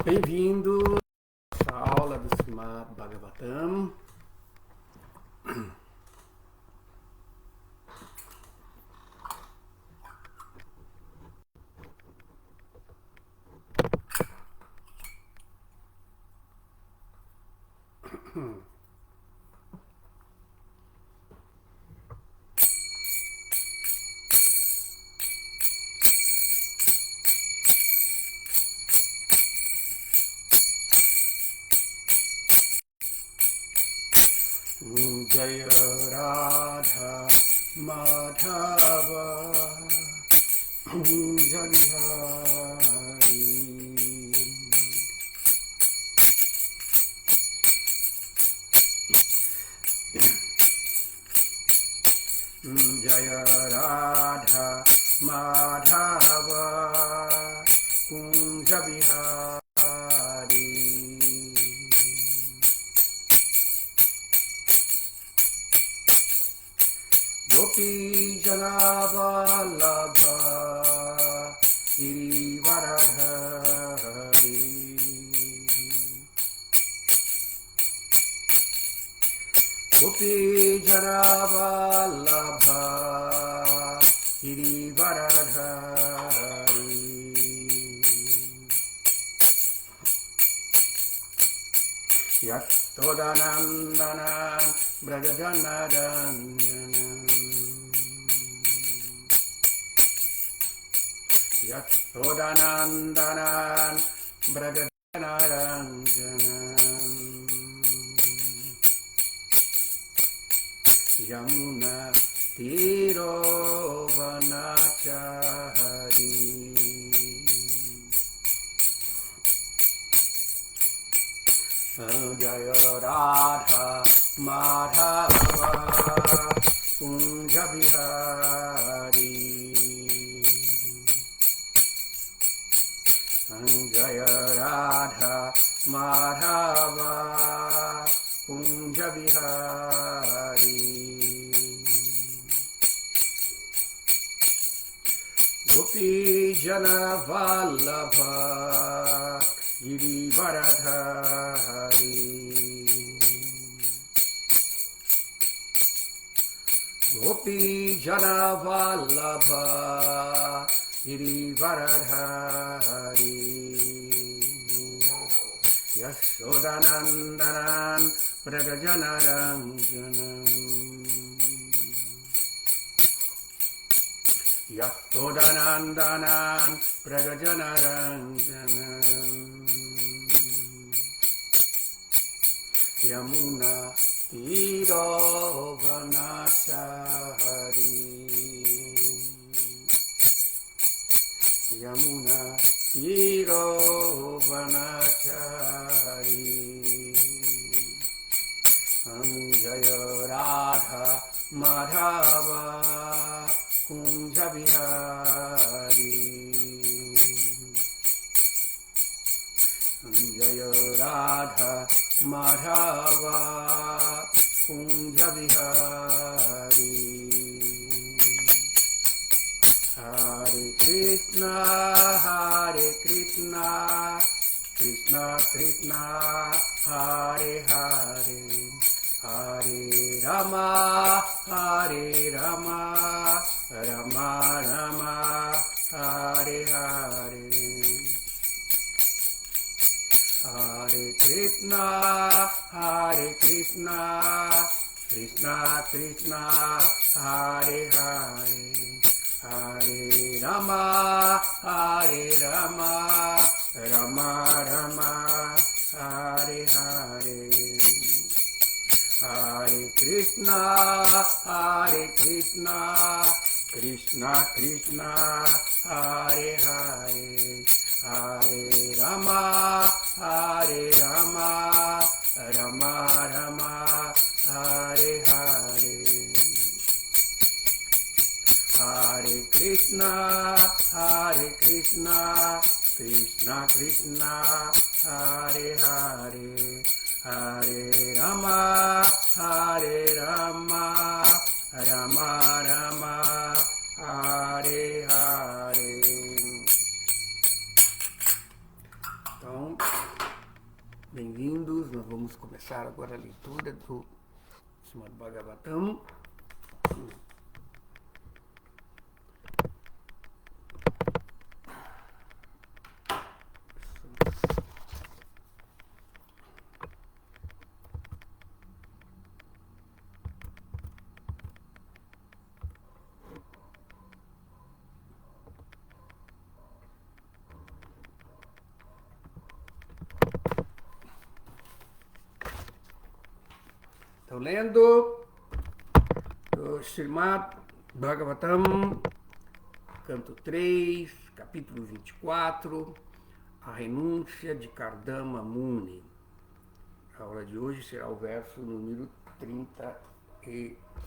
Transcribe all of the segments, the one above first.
Bem-vindo à aula do Srimad Bhagavatam. Jaya Radha Madhava Jai Hari Jaya Radha Madhava Kunja Bihari Gopi Janavallabha Girivaradhari Gopi Janavallabha Girivaradhari Yastodanandana Brajajanaranyana Yastodanandanan Brajajanarayanjanam Yamuna Tiro Vanachahari Jaya Radha Madhava Kunja Bihari Jaya Radha Madhava Kunja Bihari Gopi Jana Vallabha Girivaradhari Gopi Jana Vallabha Girivaradhari Yashodanandanan Brajajanarayanjanam Yashodanandanan Brajajanarayanjanam Yamuna Tiro Vanachahari Yamuna Tiro Vanachari Jaya Radha Madhava Kunja Bihari Jaya Radha Madhava Kunja Bihari Hare Krishna, Krishna Krishna, Hare Hare, Hare Rama, Rama Rama, Hare Hare. Hare Krishna, Krishna Krishna, Hare Hare. Hare Rama, Rama Rama, Hare Hare. Hare Krishna, Krishna Krishna, Hare Hare. Hare Rama, Rama Rama, Hare Hare. Hare Krishna, Krishna Krishna, Hare Hare. Hare Rama, Rama Rama, Hare Hare. Então, começar agora a leitura do Srimad Bhagavatam. Estou lendo o Srimad Bhagavatam, canto 3, capítulo 24, a renúncia de Kardama Muni. A aula de hoje será o verso número 37.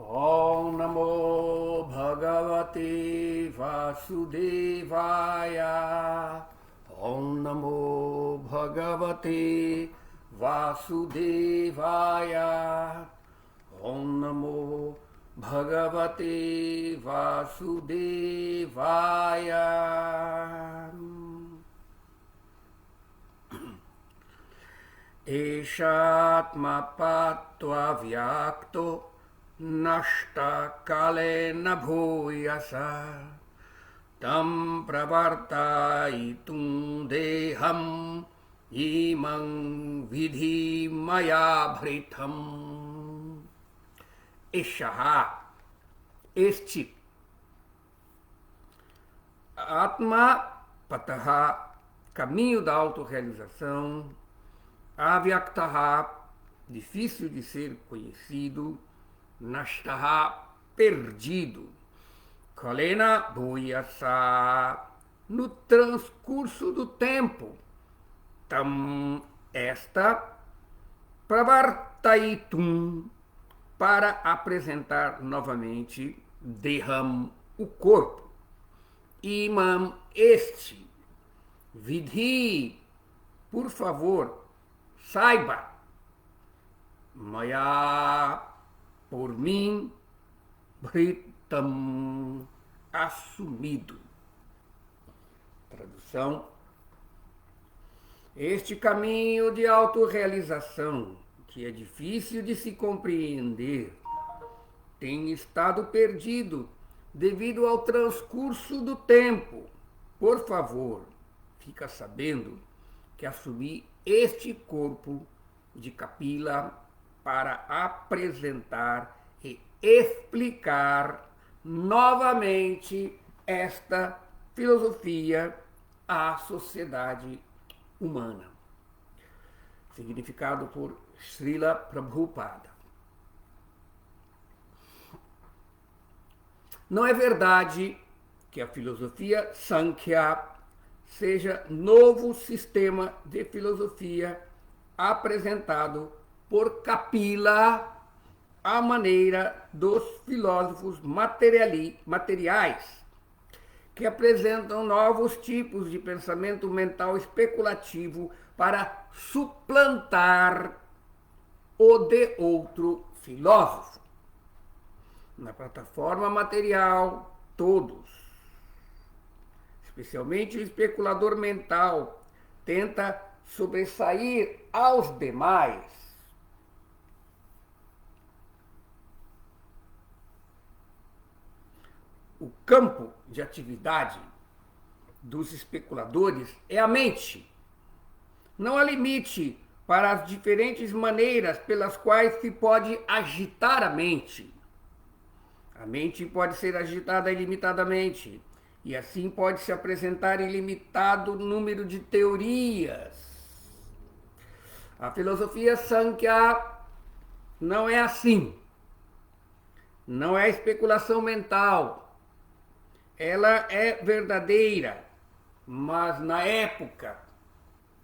Om Namo Bhagavate Vasudevaya. Om Namo Bhagavate Vasudevaya. Om Namo Bhagavate Vasudevaya. Eshatma patva vyakto Nashta kalena bhuyasa tam pravartaitum deham imam vidhi maya bhritam. Eshaha, este Atma Pataha, caminho da autorrealização, Avyaktaha, difícil de ser conhecido, Nashtaha, perdido, Kalena Bhuyasa, no transcurso do tempo, Tam, esta, Pravartaitum, para apresentar novamente Deham, o corpo, Imam, este, Vidhi, por favor, saiba, Maya, por mim, Bhritam, assumido. Tradução: este caminho de autorrealização, que é difícil de se compreender, tem estado perdido devido ao transcurso do tempo. Por favor, fica sabendo que assumi este corpo de Kapila para apresentar e explicar novamente esta filosofia à sociedade humana. Significado por Srila Prabhupada. Não é verdade que a filosofia Sankhya seja novo sistema de filosofia apresentado por Kapila à maneira dos filósofos materiais, que apresentam novos tipos de pensamento mental especulativo para suplantar o de outro filósofo. Na plataforma material, todos, especialmente o especulador mental, tenta sobressair aos demais. O campo de atividade dos especuladores é a mente. Não há limite para as diferentes maneiras pelas quais se pode agitar a mente. A mente pode ser agitada ilimitadamente, e assim pode se apresentar ilimitado número de teorias. A filosofia Sankhya não é assim. Não é especulação mental. Ela é verdadeira, mas na época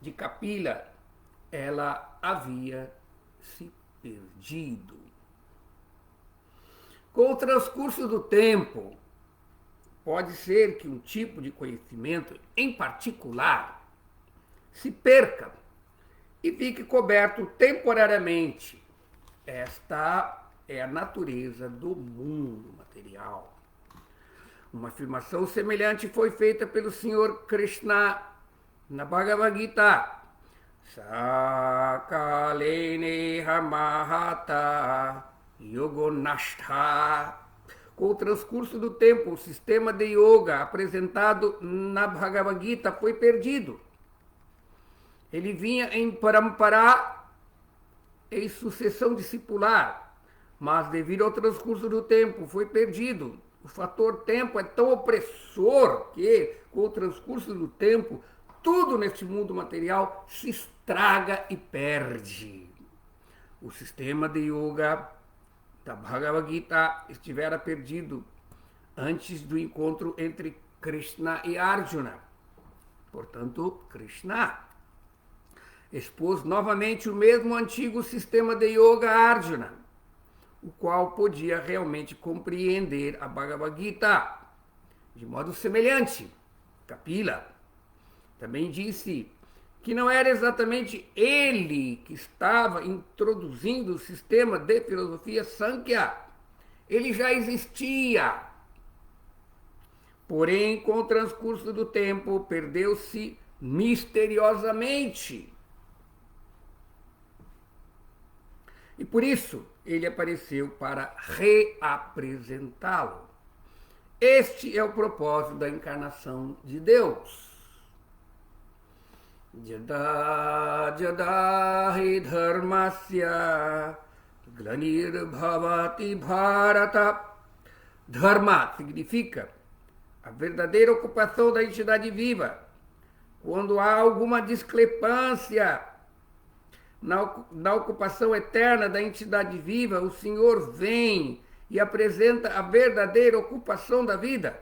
de Kapila, ela havia se perdido. Com o transcurso do tempo, pode ser que um tipo de conhecimento em particular se perca e fique coberto temporariamente. Esta é a natureza do mundo material. Uma afirmação semelhante foi feita pelo Senhor Krishna na Bhagavad Gita. Sakalene Hamahata Yogonashtha. Com o transcurso do tempo, o sistema de yoga apresentado na Bhagavad Gita foi perdido. Ele vinha em parampara, em sucessão discipular, mas devido ao transcurso do tempo foi perdido. O fator tempo é tão opressor que, com o transcurso do tempo, tudo neste mundo material se estraga e perde. O sistema de yoga da Bhagavad Gita estivera perdido antes do encontro entre Krishna e Arjuna. Portanto, Krishna expôs novamente o mesmo antigo sistema de yoga a Arjuna, o qual podia realmente compreender a Bhagavad Gita de modo semelhante. Kapila também disse que não era exatamente ele que estava introduzindo o sistema de filosofia Sankhya. Ele já existia. Porém, com o transcurso do tempo, perdeu-se misteriosamente. E por isso, ele apareceu para reapresentá-lo. Este é o propósito da encarnação de Deus. Jada jada hi dharmasya glanir-bhavati bharata. Dharma significa a verdadeira ocupação da entidade viva. Quando há alguma discrepância na ocupação eterna da entidade viva, o Senhor vem e apresenta a verdadeira ocupação da vida.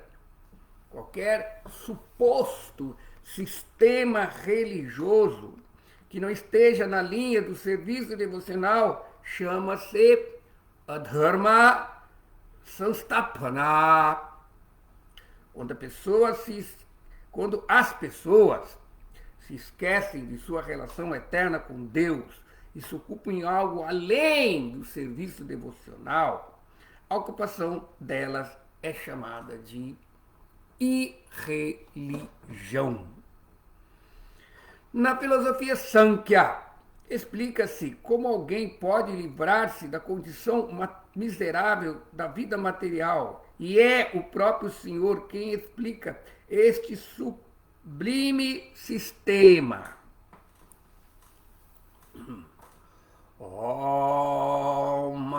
Qualquer suposto sistema religioso que não esteja na linha do serviço devocional chama-se Adharma Sanstapana. Quando as pessoas se esquecem de sua relação eterna com Deus e se ocupam em algo além do serviço devocional, a ocupação delas é chamada de irreligião. Na filosofia Sankhya, explica-se como alguém pode livrar-se da condição miserável da vida material, e é o próprio Senhor quem explica este sublime sistema. Om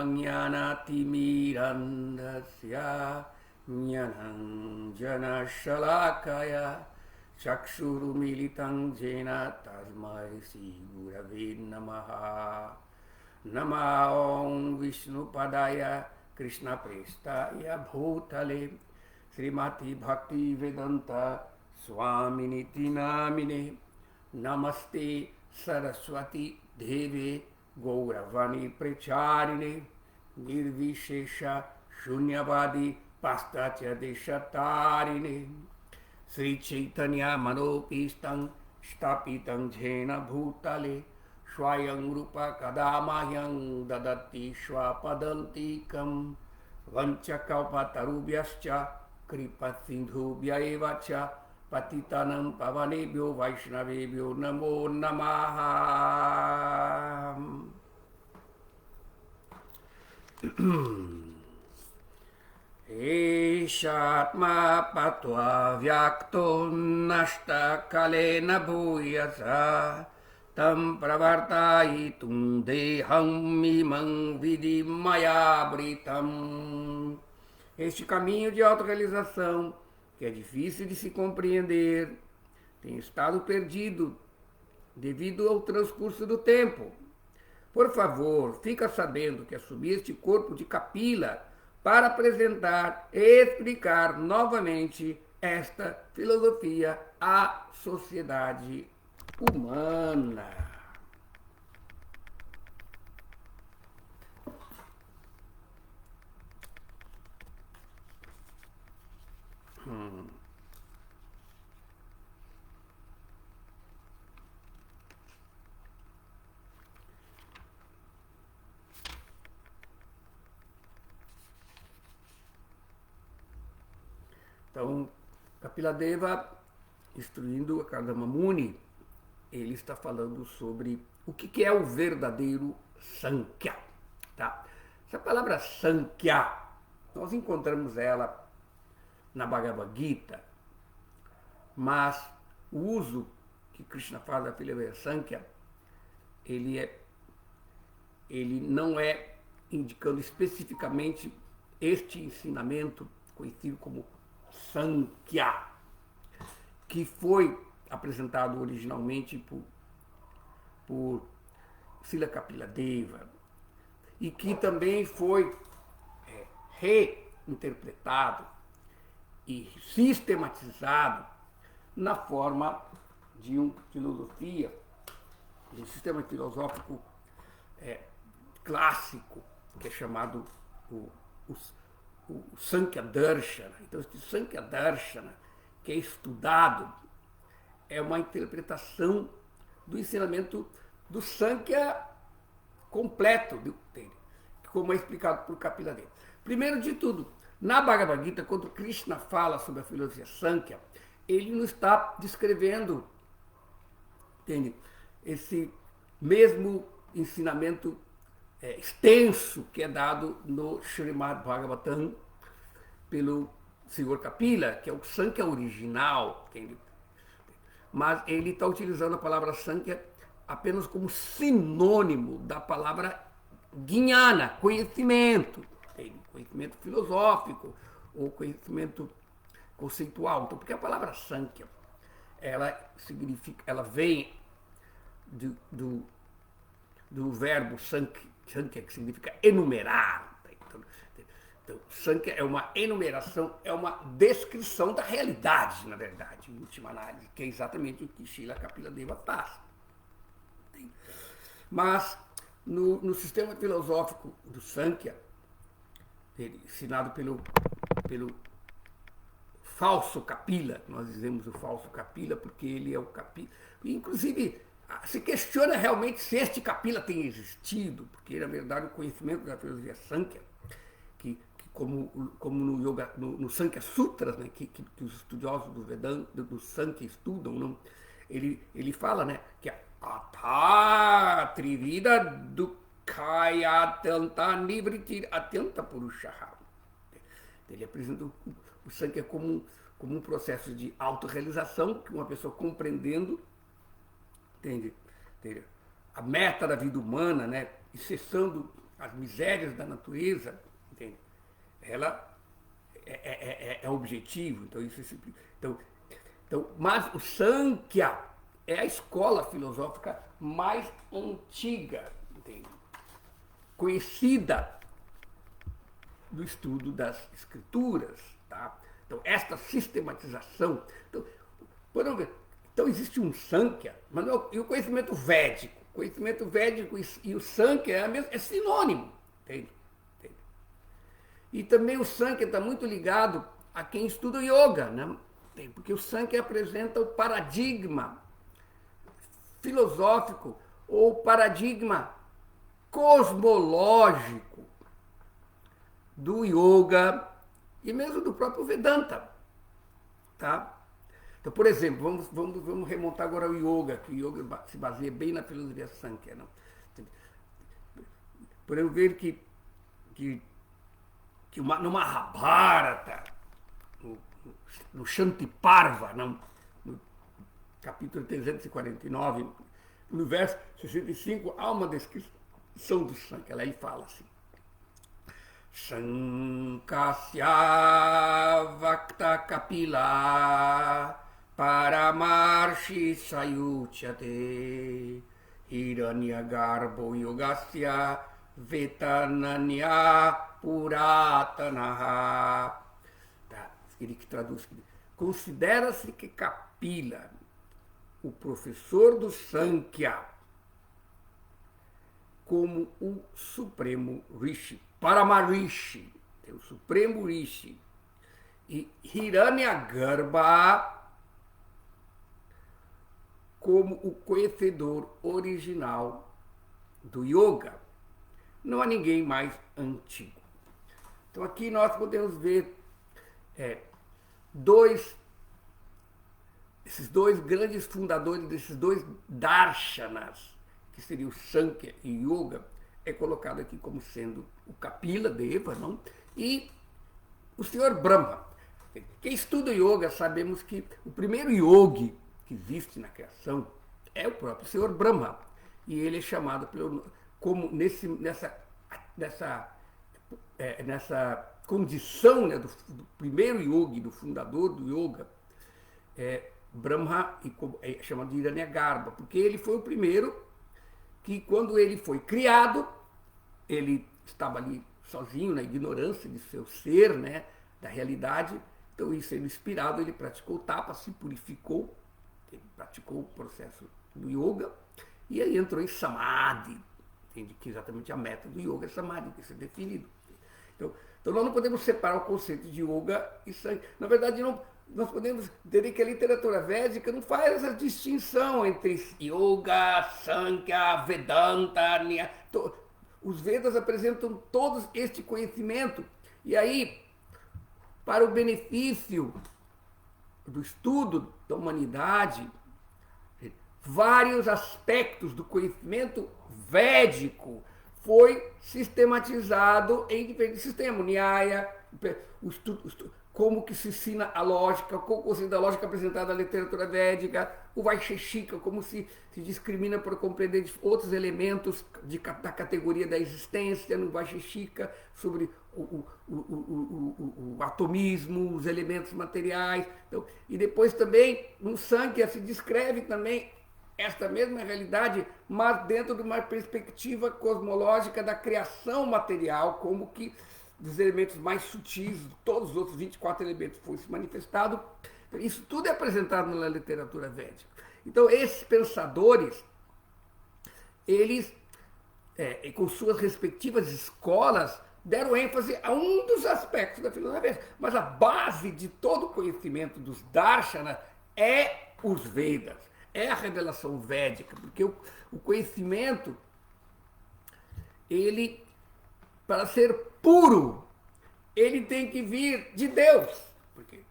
Jnanatimirandasya Jnananjana Shalakaya Chakshuru Militam Jena Tasmai Sri Gurave Namaha. Nama Om Vishnu Padaya Krishna Prestaya Bhutale Srimati Bhakti Vedanta Swaminiti Namine. Namaste Saraswati Devi Gauravani Precharine Nirvishesha Shunyavadi Pastatya Deshatarine Sri Chaitanya Manopistam Stapitam Jena Bhutale Swayam Rupa Kadamayam Dadati Shwapadantikam Vanchakalpatarubhyascha Kripa Sindhubhya evacha Patitanam Pavanebhyo Vaishnavebhyo Namo Namaha. Eshatma patva vyakto nashta kalena bhuyasa tam pravartayitum deham imam vidim mayabritam. Este caminho de autorrealização, que é difícil de se compreender, tem estado perdido devido ao transcurso do tempo. Por favor, fica sabendo que assumi este corpo de Kapila para apresentar e explicar novamente esta filosofia à sociedade humana. Então, Kapiladeva, instruindo a Kardama Muni, ele está falando sobre o que é o verdadeiro Sankhya. Tá? Essa palavra Sankhya, nós encontramos ela na Bhagavad Gita, mas o uso que Krishna faz da filha Sankhya, ele não é indicando especificamente este ensinamento conhecido como Sankhya, que foi apresentado originalmente por Srila Kapila Deva e que também foi reinterpretado e sistematizado na forma de uma filosofia, de um sistema filosófico clássico, que é chamado o Sankhya Darshana. Então, esse Sankhya Darshana, que é estudado, é uma interpretação do ensinamento do Sankhya completo dele, como é explicado por Kapila Deva. Primeiro de tudo, na Bhagavad Gita, quando Krishna fala sobre a filosofia Sankhya, ele não está descrevendo, entende, esse mesmo ensinamento extenso que é dado no Srimad Bhagavatam pelo Senhor Kapila, que é o Sankhya original, entende? Mas ele está utilizando a palavra Sankhya apenas como sinônimo da palavra Jnana, conhecimento, entende? Conhecimento filosófico ou conhecimento conceitual. Então, porque a palavra Sankhya, ela vem do verbo Sankhya, que significa enumerar. Então, Sankhya é uma enumeração, é uma descrição da realidade, na verdade, em última análise, que é exatamente o que Srila Kapila Deva faz. Mas, no sistema filosófico do Sankhya, ensinado pelo falso Kapila, nós dizemos o falso Kapila porque ele é o Kapila, inclusive se questiona realmente se este Kapila tem existido, porque na verdade o conhecimento da filosofia Sankhya, que como no Yoga, no Sankhya Sutras, né, que os estudiosos do Vedanta, do Sankhya estudam, não? Ele fala, né, que a Atha Trivida Dukkaya Atanta Nivritir Atanta Purushaha. Ele apresenta o Sankhya como um processo de autorrealização, que uma pessoa compreendendo, entende, a meta da vida humana, né, e cessando as misérias da natureza, entende? Ela é objetivo. Então, mas o Sankhya é a escola filosófica mais antiga, entende? Conhecida do estudo das escrituras, tá? Então, esta sistematização. Então existe um Sankhya, mas e o conhecimento védico? O conhecimento védico e o Sankhya é sinônimo, entende? E também o Sankhya está muito ligado a quem estuda Yoga, né? Porque o Sankhya apresenta o paradigma filosófico ou paradigma cosmológico do Yoga e mesmo do próprio Vedanta, tá? Então, por exemplo, vamos remontar agora ao Yoga, que o Yoga se baseia bem na filosofia Sankhya, não? Podemos ver que no Mahabharata, no Shantiparva, não? No capítulo 349, no verso 65, há uma descrição do Sankhya. Lá ele fala assim: Sankasya Vakta Kapila Paramarshi Sayuchate Hiranyagarbho Yogasya Vetananya Puratanaha. Tá, ele que traduz. Considera-se que Kapila, o professor do Sankhya, como o Supremo Rishi, Paramarishi, o Supremo Rishi, e Hiranyagarbha como o conhecedor original do yoga. Não há ninguém mais antigo. Então aqui nós podemos ver esses dois grandes fundadores desses dois darshanas, que seriam o Sankhya e Yoga, é colocado aqui como sendo o Kapila Deva, não? E o Senhor Brahma. Quem estuda Yoga sabemos que o primeiro yogi que existe na criação é o próprio Senhor Brahma. E ele é chamado como nessa condição, né, do primeiro yogi, do fundador do yoga, Brahma é chamado de Hiranyagarbha, porque ele foi o primeiro que, quando ele foi criado, ele estava ali sozinho, na ignorância de seu ser, né, da realidade. Então, isso sendo inspirado, ele praticou tapa, se purificou, ele praticou o processo do yoga, e aí entrou em samadhi, entende? Que exatamente a meta do yoga é samadhi, que isso é definido. Então nós não podemos separar o conceito de yoga e sankhya. Na verdade, nós podemos entender que a literatura védica não faz essa distinção entre yoga, sankhya, vedanta, os Vedas apresentam todos este conhecimento. E aí, para o benefício do estudo da humanidade, vários aspectos do conhecimento védico foi sistematizado em diferentes sistemas. O Nyaya, como que se ensina a lógica, como o conceito da lógica apresentada na literatura védica, o Vaisheshika, como se discrimina para compreender outros elementos da categoria da existência no Vaisheshika, sobre o atomismo, os elementos materiais. Então, e depois também, no Sankhya, se descreve também esta mesma realidade, mas dentro de uma perspectiva cosmológica da criação material, como que dos elementos mais sutis, todos os outros 24 elementos foram se manifestados. Isso tudo é apresentado na literatura védica. Então, esses pensadores, eles, com suas respectivas escolas, deram ênfase a um dos aspectos da filosofia védica. Mas a base de todo o conhecimento dos darshanas é os Vedas, é a revelação védica, porque o conhecimento, ele, para ser puro, ele tem que vir de Deus. Porque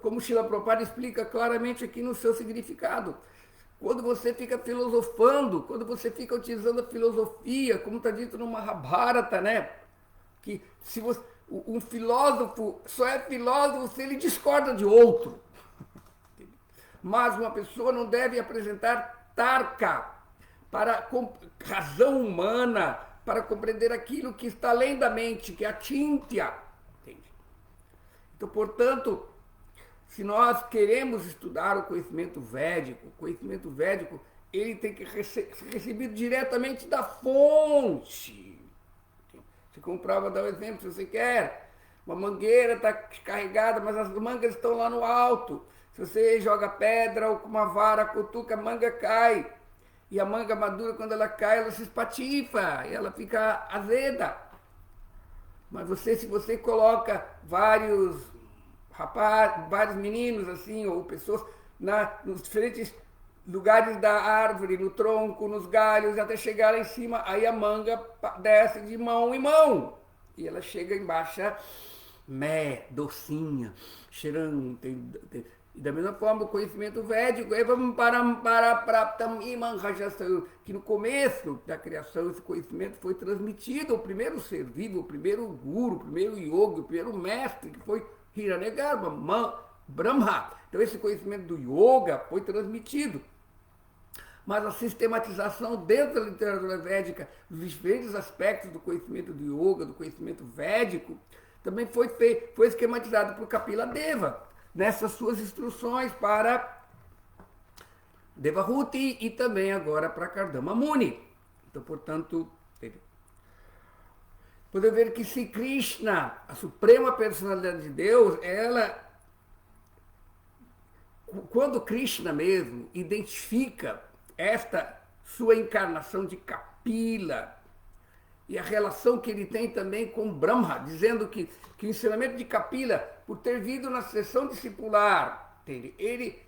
como Srila Prabhupada explica claramente aqui no seu significado, quando você fica filosofando, quando você fica utilizando a filosofia, como está dito no Mahabharata, né? Que se um filósofo só é filósofo se ele discorda de outro. Mas uma pessoa não deve apresentar tarka, razão humana, para compreender aquilo que está além da mente, que é a achintya. Então, portanto, se nós queremos estudar o conhecimento védico ele tem que ser recebido diretamente da fonte. Você comprova, dá um exemplo, se você quer, uma mangueira está carregada, mas as mangas estão lá no alto. Se você joga pedra ou com uma vara, cutuca, a manga cai. E a manga madura, quando ela cai, ela se espatifa, e ela fica azeda. Mas se você coloca vários meninos assim, ou pessoas, nos diferentes lugares da árvore, no tronco, nos galhos, até chegar lá em cima, aí a manga desce de mão em mão. E ela chega embaixo, docinha, cheirando, e da mesma forma, o conhecimento védico, que no começo da criação esse conhecimento foi transmitido ao primeiro ser vivo, o primeiro guru, o primeiro yogi, o primeiro mestre, que foi Hiranyagarbha, Brahma. Então esse conhecimento do yoga foi transmitido. Mas a sistematização dentro da literatura védica, dos diferentes aspectos do conhecimento do yoga, do conhecimento védico, também foi esquematizado por Kapila Deva, nessas suas instruções para Devahuti e também agora para Kardama Muni. Então, portanto, podemos ver que se Krishna, a suprema personalidade de Deus, quando Krishna mesmo identifica esta sua encarnação de Kapila, e a relação que ele tem também com Brahma, dizendo que o ensinamento de Kapila, por ter vindo na sessão discipular, ele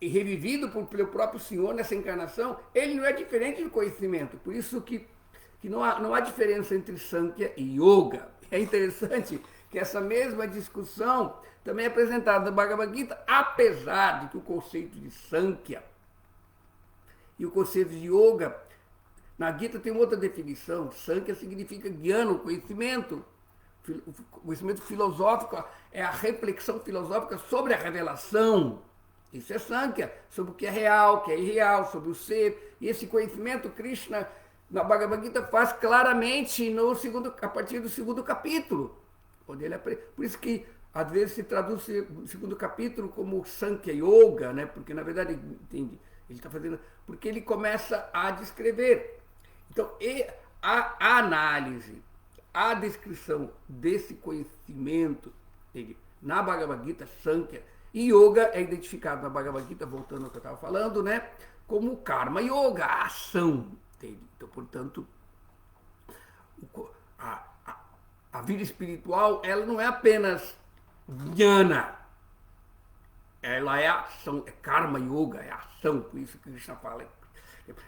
e revivido pelo próprio Senhor nessa encarnação, ele não é diferente do conhecimento. Por isso que não há diferença entre Sankhya e Yoga. É interessante que essa mesma discussão também é apresentada no Bhagavad Gita, apesar de que o conceito de Sankhya e o conceito de Yoga, na Gita tem outra definição. Sankhya significa guiando, conhecimento. O conhecimento filosófico é a reflexão filosófica sobre a revelação. Isso é Sankhya, sobre o que é real, o que é irreal, sobre o ser. E esse conhecimento Krishna, na Bhagavad Gita, faz claramente a partir do segundo capítulo. Onde por isso que, às vezes, se traduz o segundo capítulo como Sankhya Yoga, né? Porque, na verdade, entende, ele está fazendo... Porque ele começa a descrever. Então, a análise, a descrição desse conhecimento na Bhagavad Gita, Sankhya, e Yoga é identificado na Bhagavad Gita, voltando ao que eu estava falando, né, como Karma Yoga, a ação. Entende? Então, portanto, a vida espiritual, ela não é apenas jnana, ela é ação, é Karma Yoga, é ação, por isso que Krishna fala.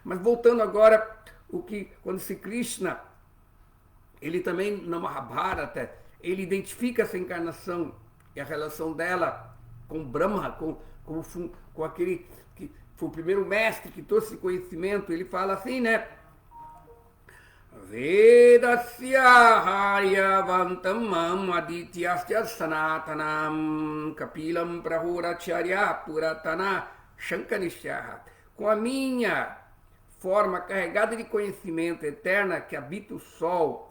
Mas voltando agora, quando se Krishna, ele também, na Mahabharata, ele identifica essa encarnação e a relação dela com Brahma, com aquele que foi o primeiro mestre que trouxe conhecimento. Ele fala assim, né? Vedasya haryavantam adityasya sanatanam kapilam prahuracharya puratana shankanishyaha. Com a minha forma carregada de conhecimento eterna que habita o sol,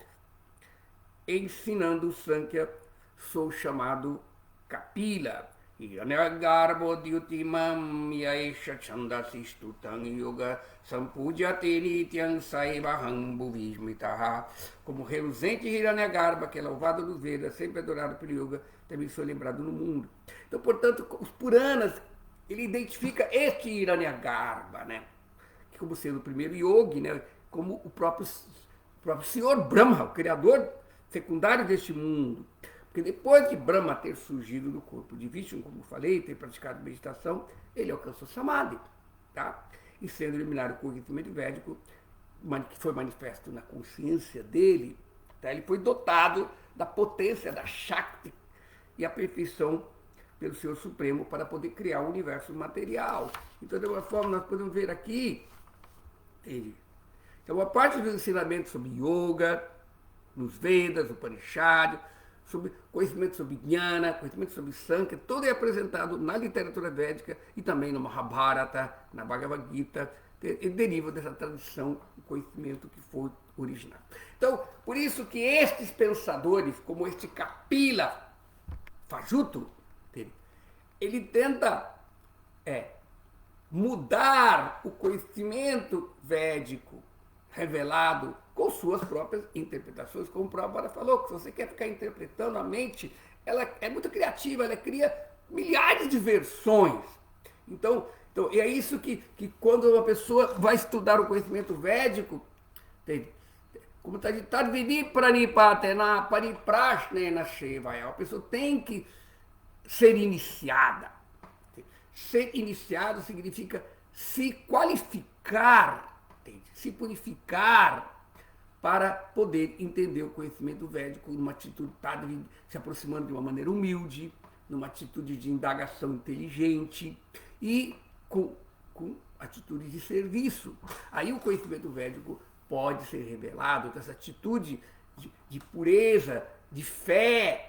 ensinando o Sankhya, sou chamado Kapila. Hiranyagarbho dyutimam yaesha chandasistutam yoga sampujate nityam saivaham bhuvismitaha. Como reluzente Hiranyagarbha, que é louvado nos Vedas, sempre adorado pelo yoga, também sou lembrado no mundo. Então, portanto, os Puranas, ele identifica este Hiranyagarbha, né? Que como sendo o primeiro yogi, né? Como o próprio Senhor Brahma, o criador secundário deste mundo. Porque depois de Brahma ter surgido do corpo de Vishnu, como falei, ter praticado meditação, ele alcançou Samadhi, tá? E sendo iluminado com o conhecimento védico, que foi manifesto na consciência dele, tá? Ele foi dotado da potência da Shakti e a perfeição pelo Senhor Supremo para poder criar o universo material. Então, de alguma forma, nós podemos ver aqui, então, a parte dos ensinamentos sobre yoga, nos Vedas, no Upanishad, sobre conhecimento sobre Jnana, conhecimento sobre Sankhya, todo é apresentado na literatura védica e também no Mahabharata, na Bhagavad Gita, e deriva dessa tradição, do conhecimento que foi originado. Então, por isso que estes pensadores, como este Kapila Fajuto, ele tenta mudar o conhecimento védico revelado com suas próprias interpretações, como o Prabhupada falou, que se você quer ficar interpretando a mente, ela é muito criativa, ela cria milhares de versões. Então é isso que quando uma pessoa vai estudar o conhecimento védico, como está ditado, Vini Pranipatena Pariprashnena Shevaya, a pessoa tem que ser iniciada. Ser iniciado significa se qualificar, se purificar para poder entender o conhecimento védico numa atitude, se aproximando de uma maneira humilde, numa atitude de indagação inteligente e com atitude de serviço. Aí o conhecimento védico pode ser revelado, então essa atitude de pureza, de fé.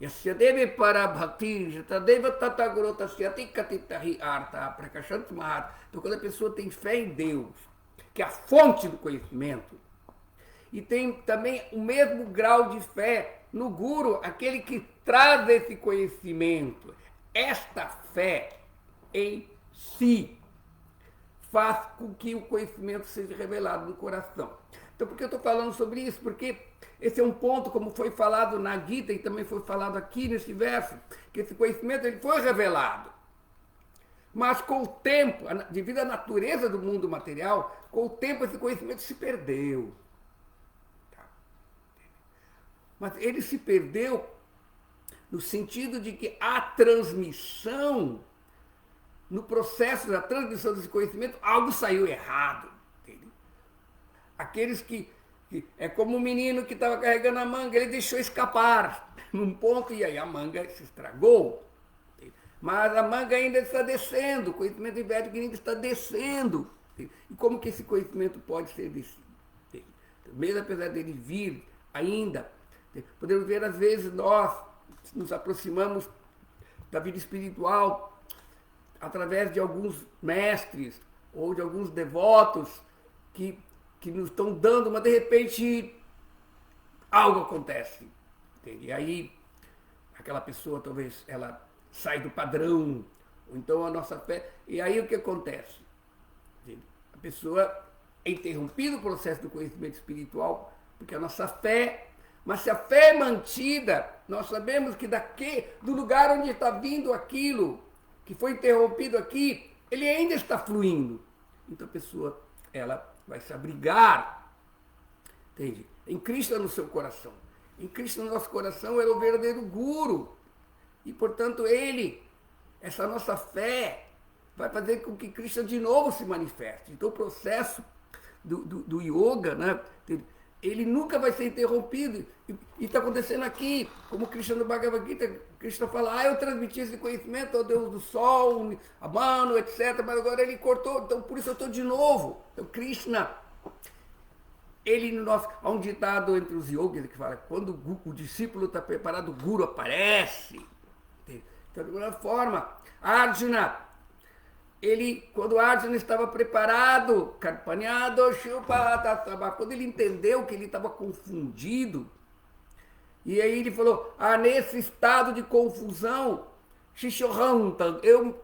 Yasyadeve para bhakti, jatadeva tataguru tasyati katitahi arta prakashanti mahat. Então, quando a pessoa tem fé em Deus, que é a fonte do conhecimento, e tem também o mesmo grau de fé no Guru, aquele que traz esse conhecimento, esta fé em si faz com que o conhecimento seja revelado no coração. Então, por que eu estou falando sobre isso? Porque esse é um ponto, como foi falado na Gita e também foi falado aqui nesse verso, que esse conhecimento ele foi revelado Mas com o tempo, devido à natureza do mundo material, com o tempo esse conhecimento se perdeu. Tá? Mas ele se perdeu no sentido de que a transmissão, no processo da transmissão desse conhecimento, algo saiu errado. Entendeu? Aqueles que é como um menino que estava carregando a manga, ele deixou escapar num ponto e aí a manga se estragou. Mas a manga ainda está descendo, o conhecimento védico ainda está descendo. E como que esse conhecimento pode ser descido? Mesmo apesar dele vir ainda, podemos ver às vezes nós nos aproximamos da vida espiritual através de alguns mestres ou de alguns devotos que nos estão dando, mas de repente algo acontece. Entende? E aí aquela pessoa talvez ela sai do padrão, ou então a nossa fé. E aí o que acontece? Entende? A pessoa é interrompido o processo do conhecimento espiritual, porque a nossa fé, mas se a fé é mantida, nós sabemos que do lugar onde está vindo aquilo, que foi interrompido aqui, ele ainda está fluindo. Então a pessoa, ela vai se abrigar, entende? Em Krishna no seu coração. Em Krishna no nosso coração era o verdadeiro guru. E, portanto, essa nossa fé, vai fazer com que Krishna de novo se manifeste. Então o processo do yoga, né, ele nunca vai ser interrompido. E está acontecendo aqui, como Krishna no Bhagavad Gita, Krishna fala, eu transmiti esse conhecimento ao Deus do Sol, a Mano, etc. Mas agora ele cortou, então por isso eu estou de novo. Então Krishna, há um ditado entre os yogis que fala, quando o discípulo está preparado, o guru aparece. Então, de alguma forma, Arjuna, quando Arjuna estava preparado, quando ele entendeu que ele estava confundido, e aí ele falou, nesse estado de confusão, Shishohantam, eu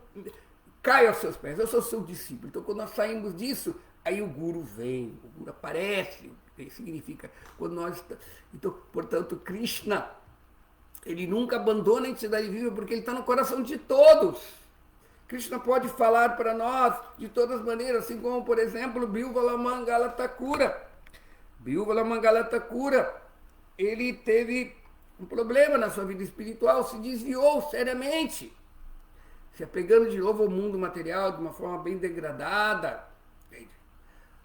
caio aos seus pés, eu sou seu discípulo. Então, quando nós saímos disso, aí o guru vem, o guru aparece, o que significa, quando nós... Então, portanto, Krishna, ele nunca abandona a entidade viva, porque ele está no coração de todos. Krishna pode falar para nós de todas as maneiras, assim como, por exemplo, Bilvala Mangala Thakura. Bilvala Mangala Thakura, ele teve um problema na sua vida espiritual, se desviou seriamente, se apegando de novo ao mundo material de uma forma bem degradada.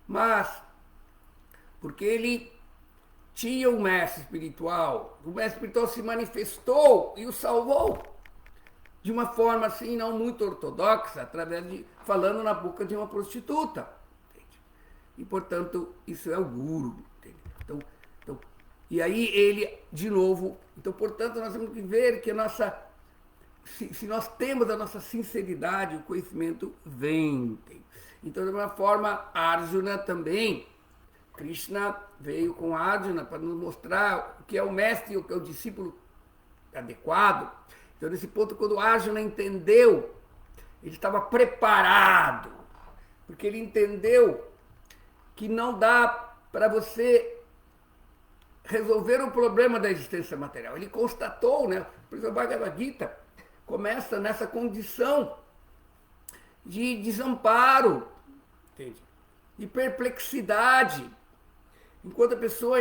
Mas, porque ele tinha um mestre espiritual, o mestre espiritual se manifestou e o salvou de uma forma assim não muito ortodoxa, falando na boca de uma prostituta. Entende? E, portanto, isso é o guru. Então, e aí ele, de novo, então, portanto, nós temos que ver que se nós temos a nossa sinceridade, o conhecimento vem. Entende? Então, de uma forma, Arjuna também, Krishna veio com Arjuna para nos mostrar o que é o mestre e o que é o discípulo adequado. Então, nesse ponto, quando Arjuna entendeu, ele estava preparado, porque ele entendeu que não dá para você resolver o problema da existência material. Ele constatou, né? Por isso a Bhagavad Gita começa nessa condição de desamparo, entende? De perplexidade. Enquanto a pessoa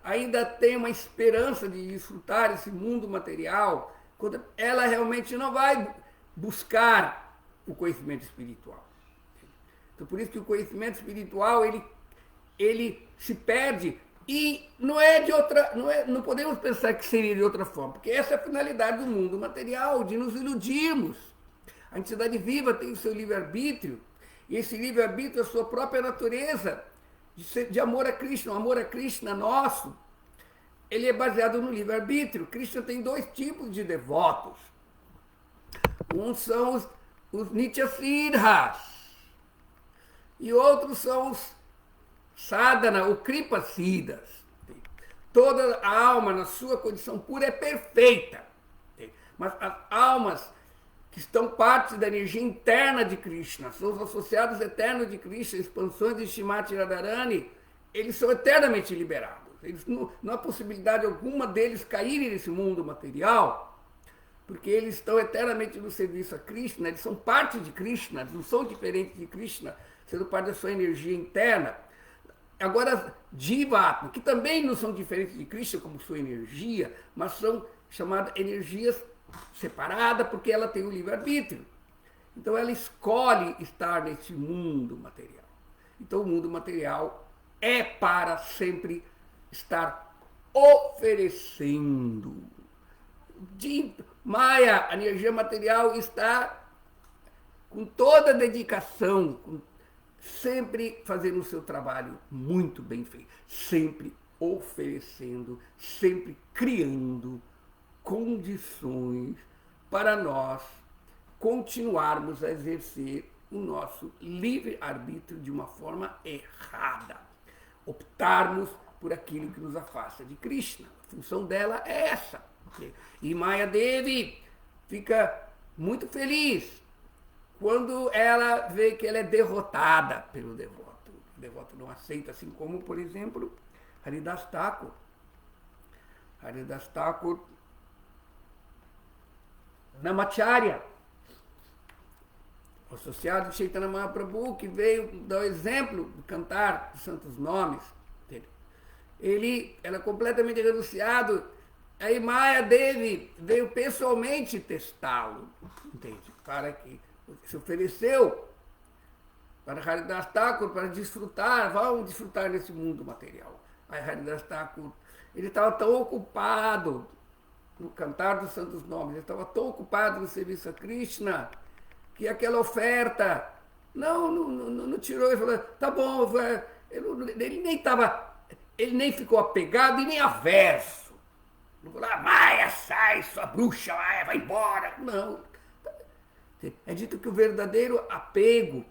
ainda tem uma esperança de desfrutar esse mundo material, quando ela realmente não vai buscar o conhecimento espiritual. Então, por isso que o conhecimento espiritual, ele se perde e não podemos pensar que seria de outra forma, porque essa é a finalidade do mundo material, de nos iludirmos. A entidade viva tem o seu livre-arbítrio, e esse livre-arbítrio é a sua própria natureza de amor a Krishna. O amor a Krishna nosso, ele é baseado no livre-arbítrio. Krishna tem dois tipos de devotos. Uns são os Nityasiddhas, e outros são os Sadhana, ou Kripa-siddhas. Toda a alma, na sua condição pura, é perfeita. Mas as almas que estão parte da energia interna de Krishna, são os associados eternos de Krishna, expansões de Shrimati Radharani, eles são eternamente liberados. Não há possibilidade alguma deles caírem nesse mundo material, porque eles estão eternamente no serviço a Krishna, eles são parte de Krishna, eles não são diferentes de Krishna, sendo parte da sua energia interna. Agora, Jiva, que também não são diferentes de Krishna como sua energia, mas são chamadas energias separadas porque ela tem um livre-arbítrio. Então ela escolhe estar nesse mundo material. Então o mundo material é para sempre estar oferecendo. Maya, a energia material está com toda a dedicação, sempre fazendo o seu trabalho muito bem feito, sempre oferecendo, sempre criando condições para nós continuarmos a exercer o nosso livre-arbítrio de uma forma errada. Optarmos por aquilo que nos afasta de Krishna. A função dela é essa. E Maya Devi fica muito feliz quando ela vê que ela é derrotada pelo devoto. O devoto não aceita, assim como, por exemplo, Haridas Thakur. Haridas Thakur, Namacharya, o associado de Chaitanya Mahaprabhu, que veio dar o exemplo de cantar os santos nomes dele. Ela é completamente renunciado. Aí Maya Devi veio pessoalmente testá-lo, entende? Para que se ofereceu para Haridas Thakur, para desfrutar, vamos desfrutar desse mundo material. Aí Haridas Thakur, ele estava tão ocupado no cantar dos santos nomes, ele estava tão ocupado no serviço a Krishna, que aquela oferta não tirou, ele falou, tá bom, ele nem ficou apegado e nem averso. Não falou, Maia, sai, sua bruxa, Maia, vai embora. Não. É dito que o verdadeiro apego,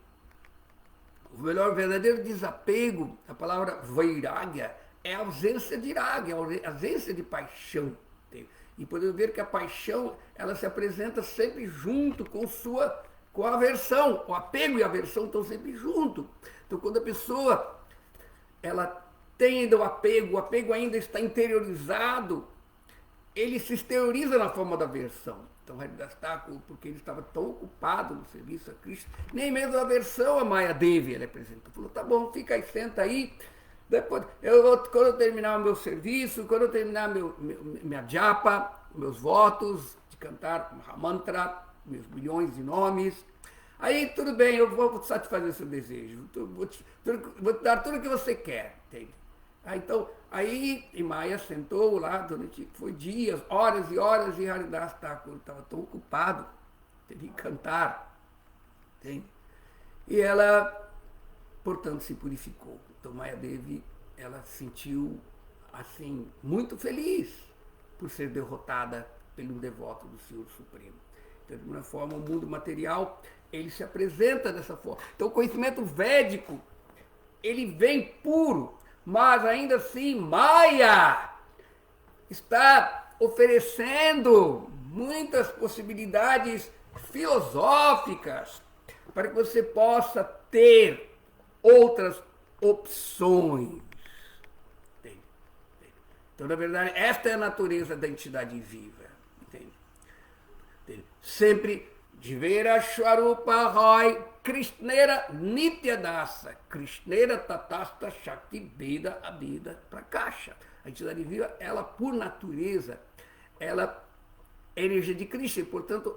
o verdadeiro desapego, a palavra vairagya, é a ausência de ragya, a ausência de paixão. E podemos ver que a paixão, ela se apresenta sempre junto com a aversão. O apego e a aversão estão sempre juntos. Então, quando a pessoa ela tem ainda o apego ainda está interiorizado, ele se exterioriza na forma da aversão. Então, Haridas Thakur, porque ele estava tão ocupado no serviço a Krishna, nem mesmo a aversão a Maya Devi ele apresentou. Falou, tá bom, fica aí, senta aí. Depois, quando eu terminar o meu serviço, quando eu terminar minha japa, meus votos de cantar Mahamantra, meus milhões de nomes, aí tudo bem, eu vou satisfazer o seu desejo, vou te dar tudo o que você quer, entende? Então, aí Maya sentou lá durante, foi dias, horas e horas, e Haridas Thakur estava tão ocupado de cantar, entende? E ela, portanto, se purificou. Então, Maya Devi, ela se sentiu, assim, muito feliz por ser derrotada pelo devoto do Senhor Supremo. Então, de alguma forma, o mundo material, ele se apresenta dessa forma. Então, o conhecimento védico, ele vem puro, mas ainda assim, Maya está oferecendo muitas possibilidades filosóficas para que você possa ter outras opções. Então, na verdade, esta é a natureza da entidade viva. Entende? Sempre Jivera Shwarupa Roy Krishnera Nityadasa Krishnera Tatasta Shakti Beda Abeda Prakasha. A entidade viva, ela por natureza, ela é energia de Krishna, e, portanto,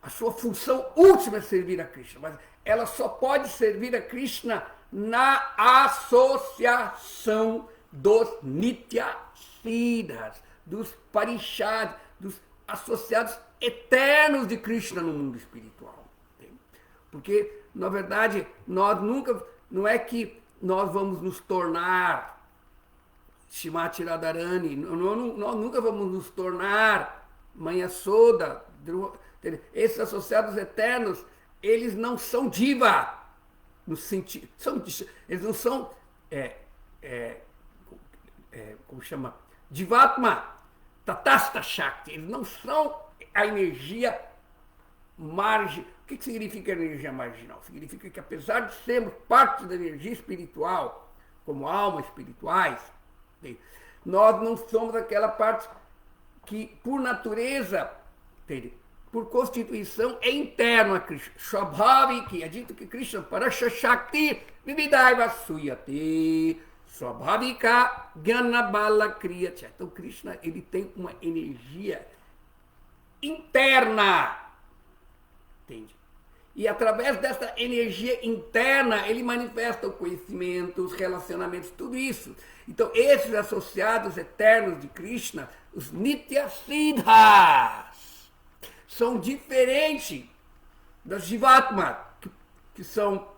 a sua função última é servir a Krishna, mas ela só pode servir a Krishna na associação dos Nityasiddhas, dos Parishads, dos associados eternos de Krishna no mundo espiritual. Entende? Porque, na verdade, não é que nós vamos nos tornar Shrimati Radharani, nós nunca vamos nos tornar Mãe Soda. Esses associados eternos, eles não são diva, no sentido, eles não são, como chama? Divatma, Tatasta Shakti, eles não são a energia marginal. O que significa energia marginal? Significa que, apesar de sermos parte da energia espiritual, como almas espirituais, nós não somos aquela parte que por natureza, por constituição, é interno a Krishna. Swabhavi, que é dito que Krishna Parasha Shakti Vividaiva Suyate Swabhavika Jnana Bala Kriyatya. Então Krishna, ele tem uma energia interna, entende? E através dessa energia interna, ele manifesta o conhecimento, os relacionamentos, tudo isso. Então, esses associados eternos de Krishna, os Nityasiddhas, são diferentes das Jivatma, que são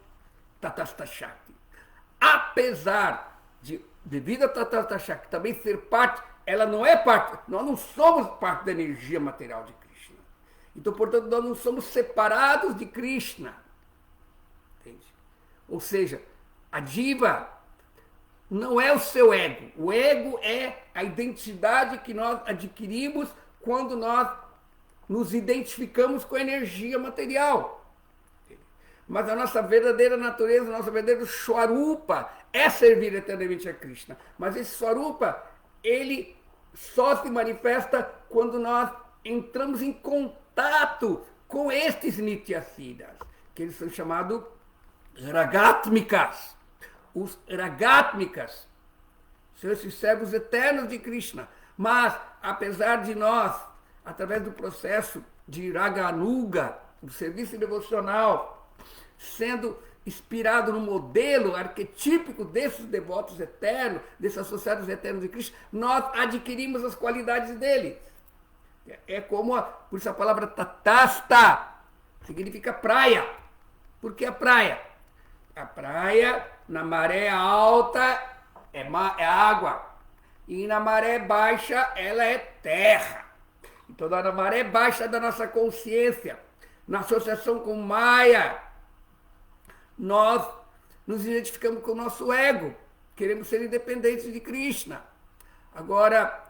Tatastha Shakti. Apesar de, devido a Tatastha Shakti também ser parte, ela não é parte, nós não somos parte da energia material de Krishna. Então, portanto, nós não somos separados de Krishna. Entende? Ou seja, a diva não é o seu ego. O ego é a identidade que nós adquirimos quando nós nos identificamos com a energia material. Mas a nossa verdadeira natureza, o nosso verdadeiro Swarupa é servir eternamente a Krishna. Mas esse Swarupa, ele só se manifesta quando nós entramos em contato com estes Nityasiddhas, que eles são chamados Ragatmikas. Os Ragatmikas são esses servos eternos de Krishna. Mas, apesar de nós, através do processo de Raganuga, do serviço devocional, sendo inspirado no modelo arquetípico desses devotos eternos, desses associados eternos de Krishna, nós adquirimos as qualidades deles. É como, por isso a palavra tatasta significa praia. Por que a praia? A praia, na maré alta, é água. E na maré baixa, ela é terra. Então, na maré baixa da nossa consciência, na associação com Maya, nós nos identificamos com o nosso ego. Queremos ser independentes de Krishna. Agora,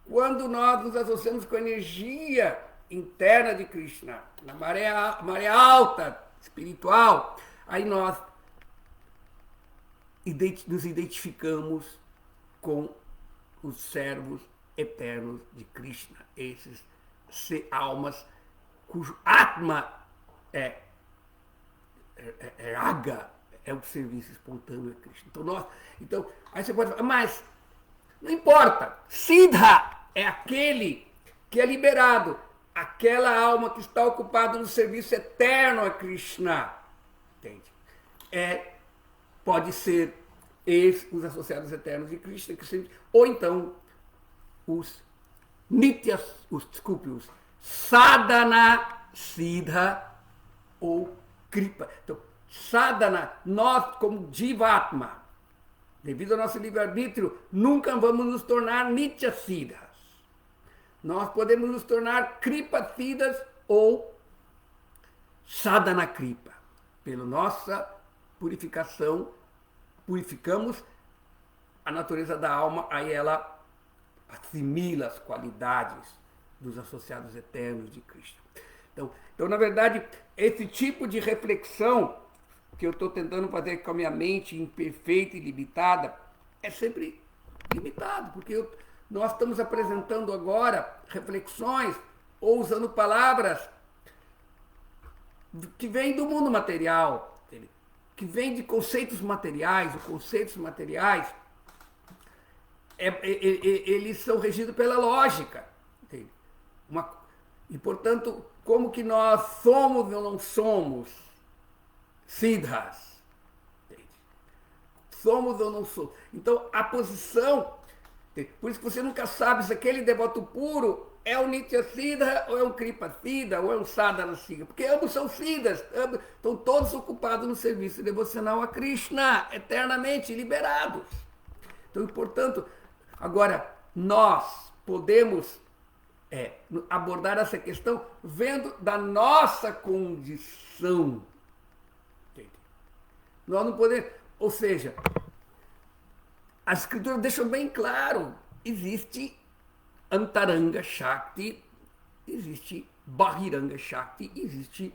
quando nós nos associamos com a energia interna de Krishna, na maré alta, espiritual, aí nós nos identificamos com os servos eternos de Krishna, esses almas cujo Atma é Raga, é o serviço espontâneo a Krishna. Então, aí você pode falar, mas não importa, Siddha é aquele que é liberado, aquela alma que está ocupada no serviço eterno a Krishna. Entende? Pode ser os associados eternos de Krishna, ou então os Nityas, os Sadhana Siddha ou Kripa. Então, Sadhana, nós como Jivatma, devido ao nosso livre-arbítrio, nunca vamos nos tornar Nityasiddhas. Nós podemos nos tornar Kripasiddhas ou Sadhana Kripa. Pela nossa purificação, purificamos a natureza da alma, aí ela assimila as qualidades dos associados eternos de Krishna. Então, na verdade, esse tipo de reflexão que eu estou tentando fazer com a minha mente imperfeita e limitada é sempre limitado, porque nós estamos apresentando agora reflexões ou usando palavras que vêm do mundo material, que vêm de conceitos materiais. Os conceitos materiais eles são regidos pela lógica. E, portanto, como que nós somos ou não somos Siddhas? Somos ou não somos? Então, a posição, por isso que você nunca sabe se aquele devoto puro é um Nityasiddha, ou é um Kripasiddha, ou é um Sadhana Siddha, porque ambos são Siddhas, estão todos ocupados no serviço devocional a Krishna, eternamente liberados. Então, portanto, agora, nós podemos abordar essa questão vendo da nossa condição. Entende? Nós não podemos, ou seja, as escrituras deixam bem claro, existe Antaranga Shakti, existe Bahiranga Shakti, existe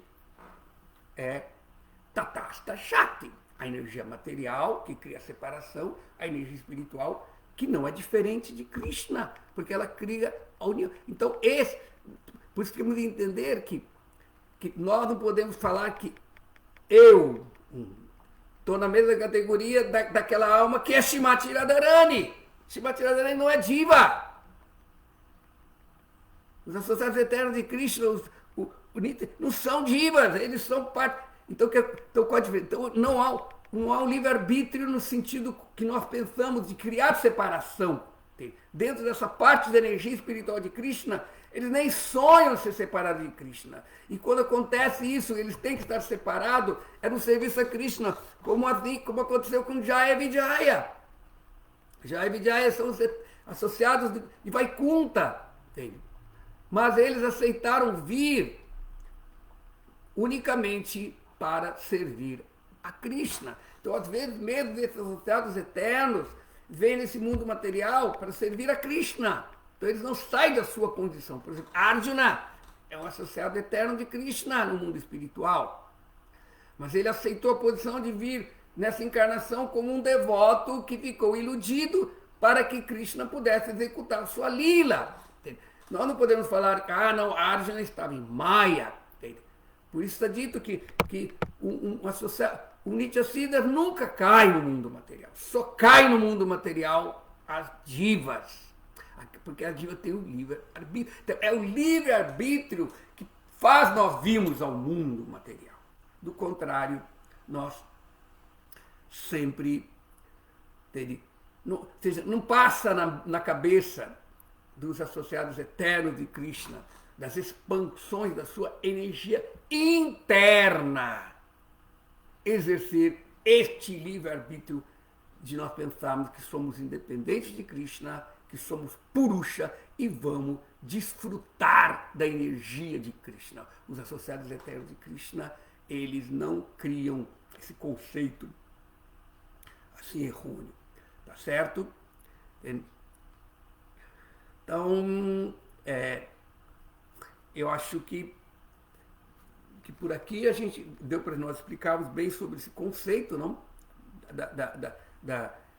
Tatastha Shakti, a energia material que cria a separação, a energia espiritual que não é diferente de Krishna, porque ela cria a união. Então, por isso temos que entender que nós não podemos falar que eu estou na mesma categoria daquela alma que é Shrimati Radharani. Shrimati Radharani não é diva. Os associados eternos de Krishna, não são divas, eles são parte. Então, não há um livre-arbítrio no sentido que nós pensamos de criar separação. Dentro dessa parte da energia espiritual de Krishna, eles nem sonham ser separados de Krishna. E quando acontece isso, eles têm que estar separados, é no serviço a Krishna, como aconteceu com Jaya e Vijaya. Jaya e Vijaya são os associados de Vaikunta. Mas eles aceitaram vir unicamente para servir a Krishna. Então, às vezes, mesmo esses associados eternos vêm nesse mundo material para servir a Krishna. Então, eles não saem da sua condição. Por exemplo, Arjuna é um associado eterno de Krishna no mundo espiritual. Mas ele aceitou a posição de vir nessa encarnação como um devoto que ficou iludido para que Krishna pudesse executar sua lila. Nós não podemos falar, não, Arjuna estava em Maya. Por isso está dito que um Nityasiddha nunca cai no mundo material. Só cai no mundo material as divas. Porque a diva tem o livre-arbítrio. Então, é o livre-arbítrio que faz nós virmos ao mundo material. Do contrário, nós sempre... não passa na cabeça dos associados eternos de Krishna, das expansões da sua energia interna, exercer este livre-arbítrio de nós pensarmos que somos independentes de Krishna, que somos Purusha e vamos desfrutar da energia de Krishna. Os associados eternos de Krishna, eles não criam esse conceito assim errôneo, tá certo? Então, eu acho que por aqui a gente deu para nós explicarmos bem sobre esse conceito, não?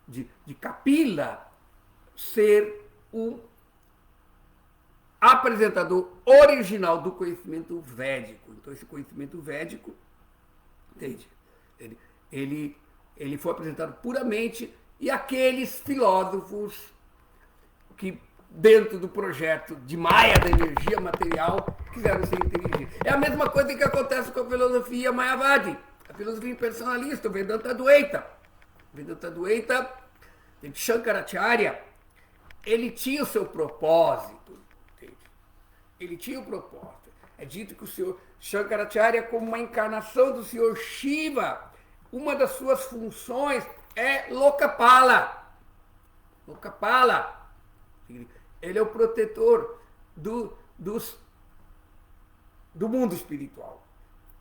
De Kapila ser o apresentador original do conhecimento védico. Então, esse conhecimento védico, entende? Ele foi apresentado puramente, e aqueles filósofos que, dentro do projeto de Maya, da energia material, quiseram ser inteligentes. É a mesma coisa que acontece com a filosofia Mayavadi, a filosofia impersonalista, o Vedanta Advaita. Vedanta Advaita, Shankaracharya, ele tinha o seu propósito. Entende? Ele tinha o propósito. É dito que o senhor Shankaracharya, como uma encarnação do senhor Shiva, uma das suas funções é Lokapala. Lokapala. Ele é o protetor do mundo espiritual.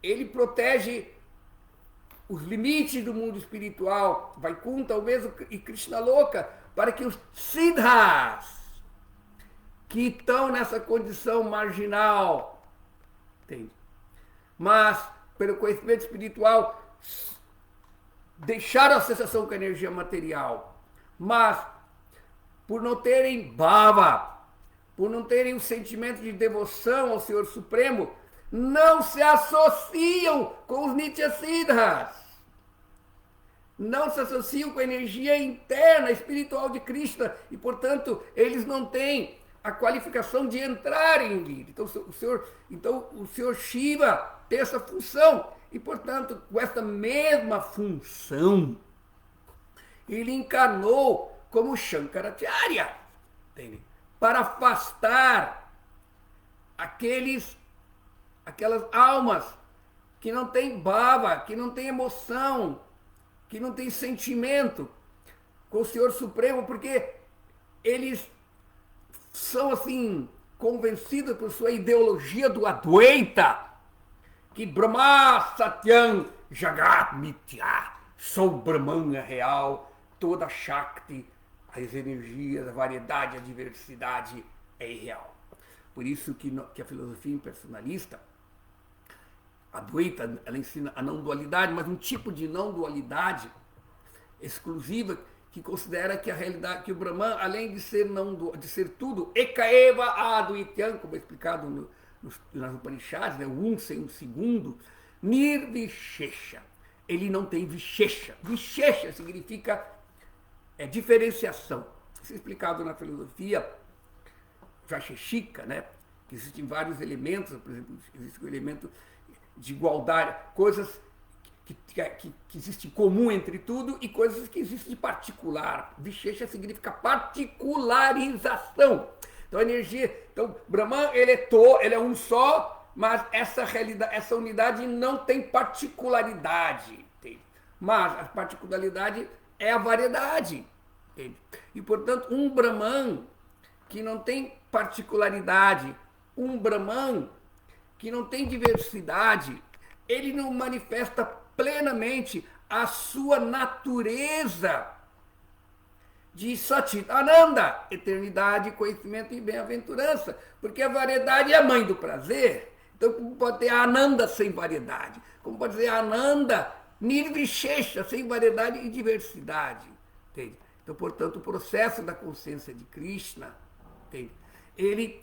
Ele protege os limites do mundo espiritual, Vaikunta, o mesmo, e Krishna Loka, para que os siddhas, que estão nessa condição marginal, entende? Mas, pelo conhecimento espiritual, deixaram a sensação com a energia material, mas, por não terem bhava, por não terem o sentimento de devoção ao Senhor Supremo, não se associam com os Nityasiddhas. Não se associam com a energia interna, espiritual de Krishna, e, portanto, eles não têm a qualificação de entrar em lila. Então, o senhor Shiva tem essa função, e, portanto, com essa mesma função, ele encarnou como Shankaracharya, entende? Para afastar aquelas almas que não têm bhava, que não têm emoção, que não têm sentimento com o Senhor Supremo, porque eles são assim convencidos por sua ideologia do Advaita, que Brahma Satyam Jagat Mithya, sou Brahman real, toda Shakti, as energias, a variedade, a diversidade é irreal. Por isso que a filosofia impersonalista, a Advaita, ela ensina a não dualidade, mas um tipo de não dualidade exclusiva que considera que a realidade, que o Brahman, além de ser, de ser tudo, Ekaeva Advaityam, como é explicado nas Upanishads, né, o um sem o segundo, Nirvishesha. Ele não tem Vishesha. Vishesha significa diferenciação. Isso é explicado na filosofia Vaisheshika, né? Que existem vários elementos, por exemplo, existe o elemento de igualdade, coisas que existe em comum entre tudo e coisas que existem de particular. Vishesha significa particularização. Então a energia, então Brahman ele é um só, mas essa realidade, essa unidade não tem particularidade, entende? Mas a particularidade é a variedade, entende? E portanto um Brahman que não tem particularidade, um Brahman que não tem diversidade, ele não manifesta plenamente a sua natureza de Satit Ananda, eternidade, conhecimento e bem-aventurança, porque a variedade é a mãe do prazer. Então, como pode ter Ananda sem variedade? Como pode ter Ananda Nirvishesha, sem variedade e diversidade? Entende? Então, portanto, o processo da consciência de Krishna, entende? Ele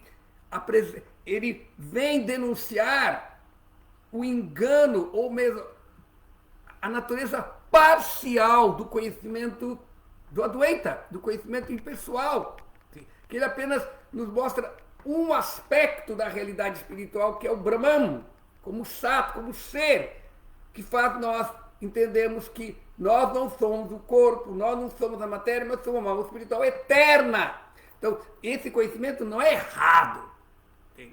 vem denunciar o engano, ou mesmo a natureza parcial do conhecimento do Advaita, do conhecimento impessoal, que ele apenas nos mostra um aspecto da realidade espiritual, que é o Brahman, como Sat, como ser, que faz nós entendermos que nós não somos o corpo, nós não somos a matéria, mas somos uma alma espiritual eterna. Então, esse conhecimento não é errado.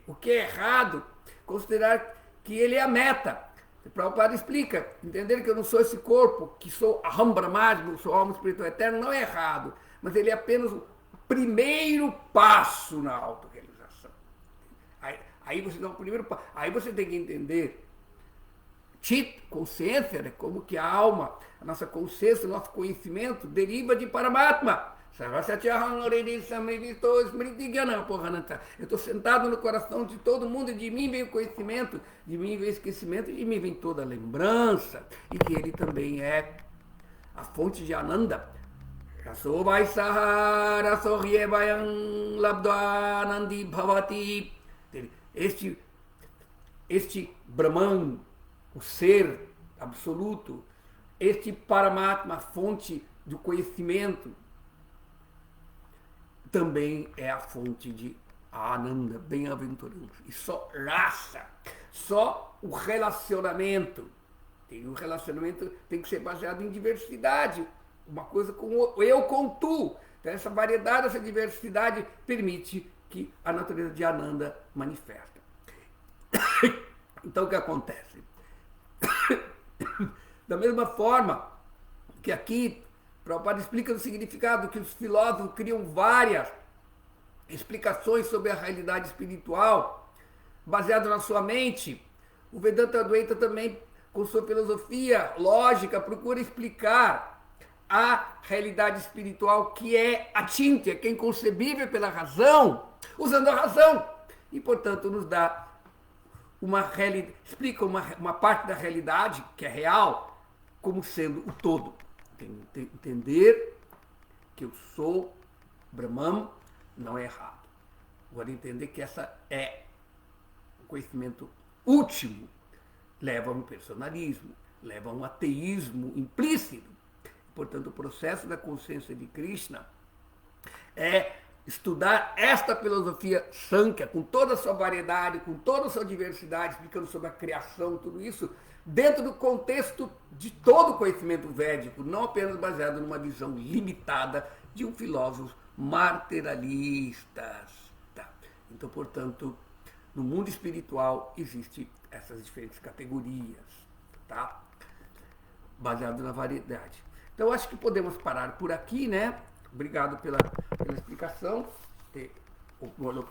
O que é errado? Considerar que ele é a meta. O Prabhupada explica, entender que eu não sou esse corpo, que sou Aham Brahmasmi, sou alma espiritual eterna, não é errado, mas ele é apenas o primeiro passo na autorrealização. Aí você dá o primeiro passo, aí você tem que entender Chit, consciência, né? Como que a alma, a nossa consciência, o nosso conhecimento deriva de Paramatma. Eu estou sentado no coração de todo mundo, e de mim vem o conhecimento, de mim vem o esquecimento, e de mim vem toda a lembrança, e que ele também é a fonte de Ananda. Este Brahman, o ser absoluto, este Paramatma, fonte do conhecimento, também é a fonte de Ananda, bem-aventurança. E só raça, só o relacionamento. O relacionamento tem que ser baseado em diversidade. Uma coisa com o eu com tu. Então, essa variedade, essa diversidade permite que a natureza de Ananda manifesta. Então, o que acontece? Da mesma forma que aqui Prabhupada explica o significado que os filósofos criam várias explicações sobre a realidade espiritual, baseado na sua mente. O Vedanta Advaita também, com sua filosofia lógica, procura explicar a realidade espiritual que é achintya, que é inconcebível pela razão, usando a razão. E, portanto, nos dá explica uma parte da realidade, que é real, como sendo o todo. Entender que eu sou Brahman não é errado. Agora, entender que essa é o conhecimento último leva a um personalismo, leva a um ateísmo implícito. Portanto, o processo da consciência de Krishna é estudar esta filosofia Sankhya, com toda a sua variedade, com toda a sua diversidade, explicando sobre a criação, tudo isso, dentro do contexto de todo o conhecimento védico, não apenas baseado numa visão limitada de um filósofo materialista. Tá? Então, portanto, no mundo espiritual existem essas diferentes categorias, tá? Baseado na variedade. Então, acho que podemos parar por aqui, né? Obrigado pela explicação,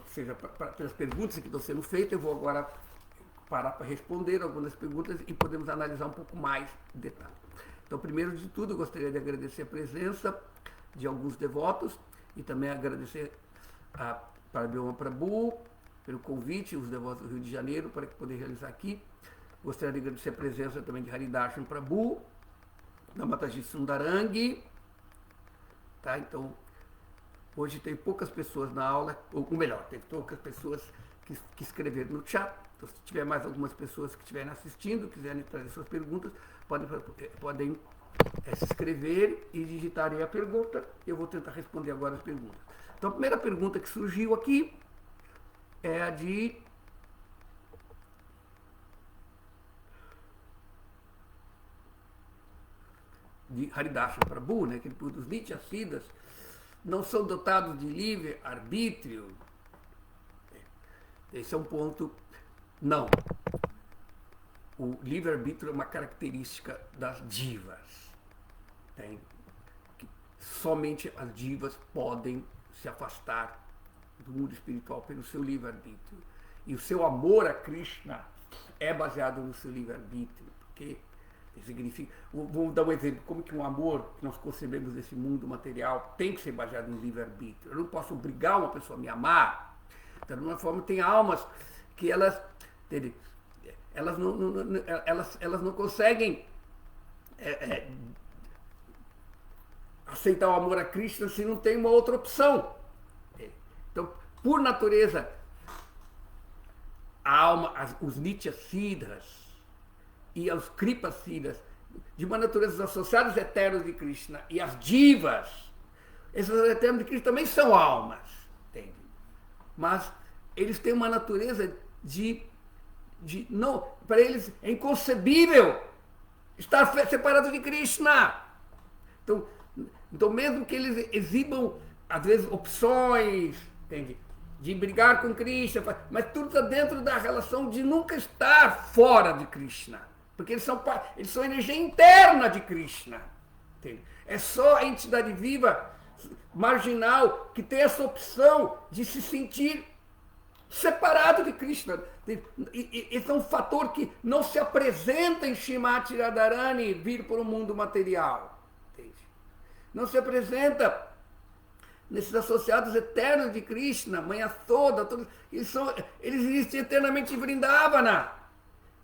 seja pelas perguntas que estão sendo feitas. Eu vou agora parar para responder algumas perguntas e podemos analisar um pouco mais em detalhe. Então, primeiro de tudo, eu gostaria de agradecer a presença de alguns devotos e também agradecer para Bioma Prabhu pelo convite, os devotos do Rio de Janeiro, para poder realizar aqui. Gostaria de agradecer a presença também de Haridarshan Prabhu, da Mataji Sundarangi, Tá? Então, hoje tem poucas pessoas na aula, ou melhor, tem poucas pessoas que escreveram no chat. Então, se tiver mais algumas pessoas que estiverem assistindo, quiserem trazer suas perguntas, podem se inscrever e digitarem a pergunta. Eu vou tentar responder agora as perguntas. Então, a primeira pergunta que surgiu aqui é a de Haridasa Prabhu, né, que ele pergunta: os Nityasiddhas não são dotados de livre-arbítrio? Esse é um ponto. Não. O livre-arbítrio é uma característica das divas. Somente as divas podem se afastar do mundo espiritual pelo seu livre-arbítrio. E o seu amor a Krishna é baseado no seu livre-arbítrio, porque significa. Vamos dar um exemplo: como que um amor que nós concebemos nesse mundo material tem que ser baseado no livre-arbítrio. Eu não posso obrigar uma pessoa a me amar. Da mesma forma, tem almas que elas não conseguem aceitar o amor a Krishna se não tem uma outra opção. Então, por natureza, a alma, os Nityasiddhas e os Kripasiddhas, de uma natureza associados eternos de Krishna, e as divas, esses eternos de Krishna também são almas, entende? Mas eles têm uma natureza não, para eles é inconcebível estar separado de Krishna. Então mesmo que eles exibam, às vezes, opções, entende? De brigar com Krishna, mas tudo está dentro da relação de nunca estar fora de Krishna. Porque eles são energia interna de Krishna. Entende? É só a entidade viva, marginal, que tem essa opção de se sentir separado de Krishna. Esse é um fator que não se apresenta em Srimati Radharani vir para o mundo material. Entende? Não se apresenta nesses associados eternos de Krishna, Mãe Yashoda, todos, eles existem eternamente em Vrindavana.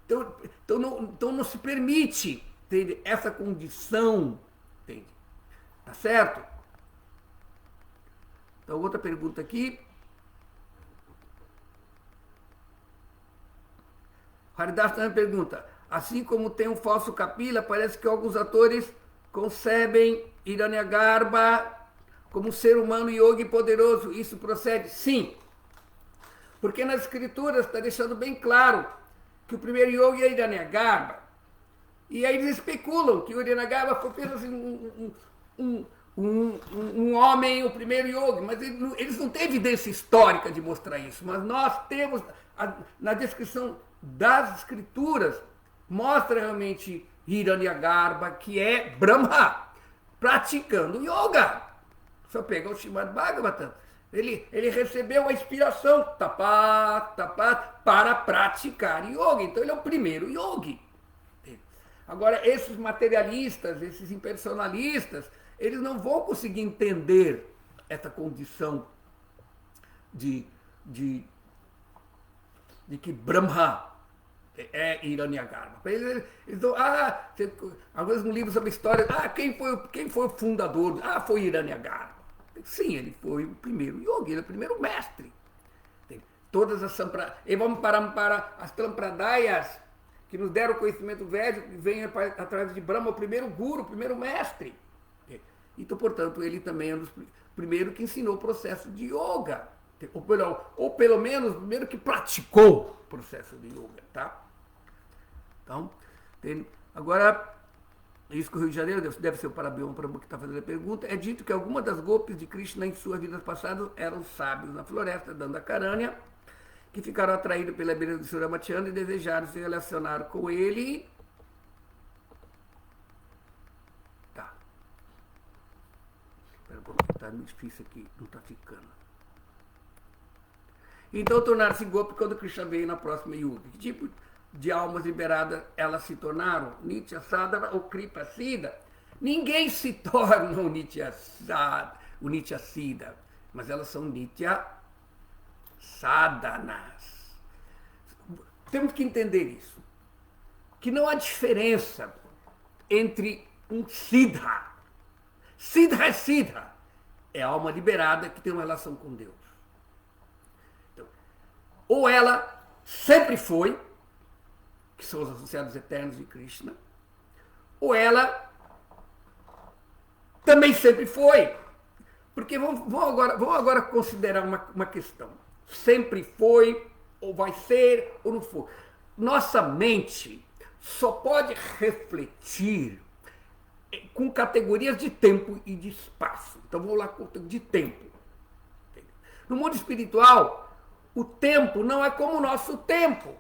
Então não se permite, entende, essa condição. Entende? Tá certo? Então, outra pergunta aqui. Haridas também pergunta: assim como tem um falso Kapila, parece que alguns atores concebem Hiranyagarbha como um ser humano yogi poderoso. Isso procede? Sim. Porque nas escrituras está deixando bem claro que o primeiro yogi é Hiranyagarbha. E aí eles especulam que o Hiranyagarbha foi apenas um homem, o primeiro yogi, mas eles não têm evidência histórica de mostrar isso. Mas nós temos, na descrição das escrituras, mostra realmente Hiranyagarbha, que é Brahma, praticando yoga. Só pega o Srimad Bhagavatam. Ele recebeu a inspiração, tapat, para praticar yoga. Então ele é o primeiro yogi. Agora, esses materialistas, esses impersonalistas, eles não vão conseguir entender essa condição de que Brahma é Hiranyagarbha. Eles dão, alguns livros sobre história, quem foi o fundador? Foi Hiranyagarbha. Sim, ele foi o primeiro yogi, ele é o primeiro mestre. Todas as vamos para as Sampradayas, que nos deram o conhecimento védico, que vem atrás de Brahma, o primeiro guru, o primeiro mestre. Então, portanto, ele também é um dos primeiros que ensinou o processo de yoga. Ou pelo menos, o primeiro que praticou o processo de yoga, tá? Então, agora, isso que o Rio de Janeiro deve ser o Parabioma Prabhu que está fazendo a pergunta. É dito que algumas das golpes de Krishna em suas vidas passadas eram sábios na floresta, Dandakaranya, que ficaram atraídos pela beleza de Suramachandra e desejaram se relacionar com ele. Tá. Espera um pouco, está muito difícil aqui, não está ficando. Então, tornar-se golpe quando Krishna veio na próxima yuga. Que tipo de almas liberadas elas se tornaram? Nitya Sadhana ou Kripa Siddha? Ninguém se torna o Nitya Siddha, mas elas são Nitya Sadhanas. Temos que entender isso. Que não há diferença entre um Siddha. Siddha é Siddha. é a alma liberada que tem uma relação com Deus. Então, ou ela sempre foi, que são os associados eternos de Krishna, ou ela também sempre foi. Porque vamos agora considerar uma questão. Sempre foi, ou vai ser, ou não for. Nossa mente só pode refletir com categorias de tempo e de espaço. Então vamos lá com de tempo. No mundo espiritual, o tempo não é como o nosso tempo.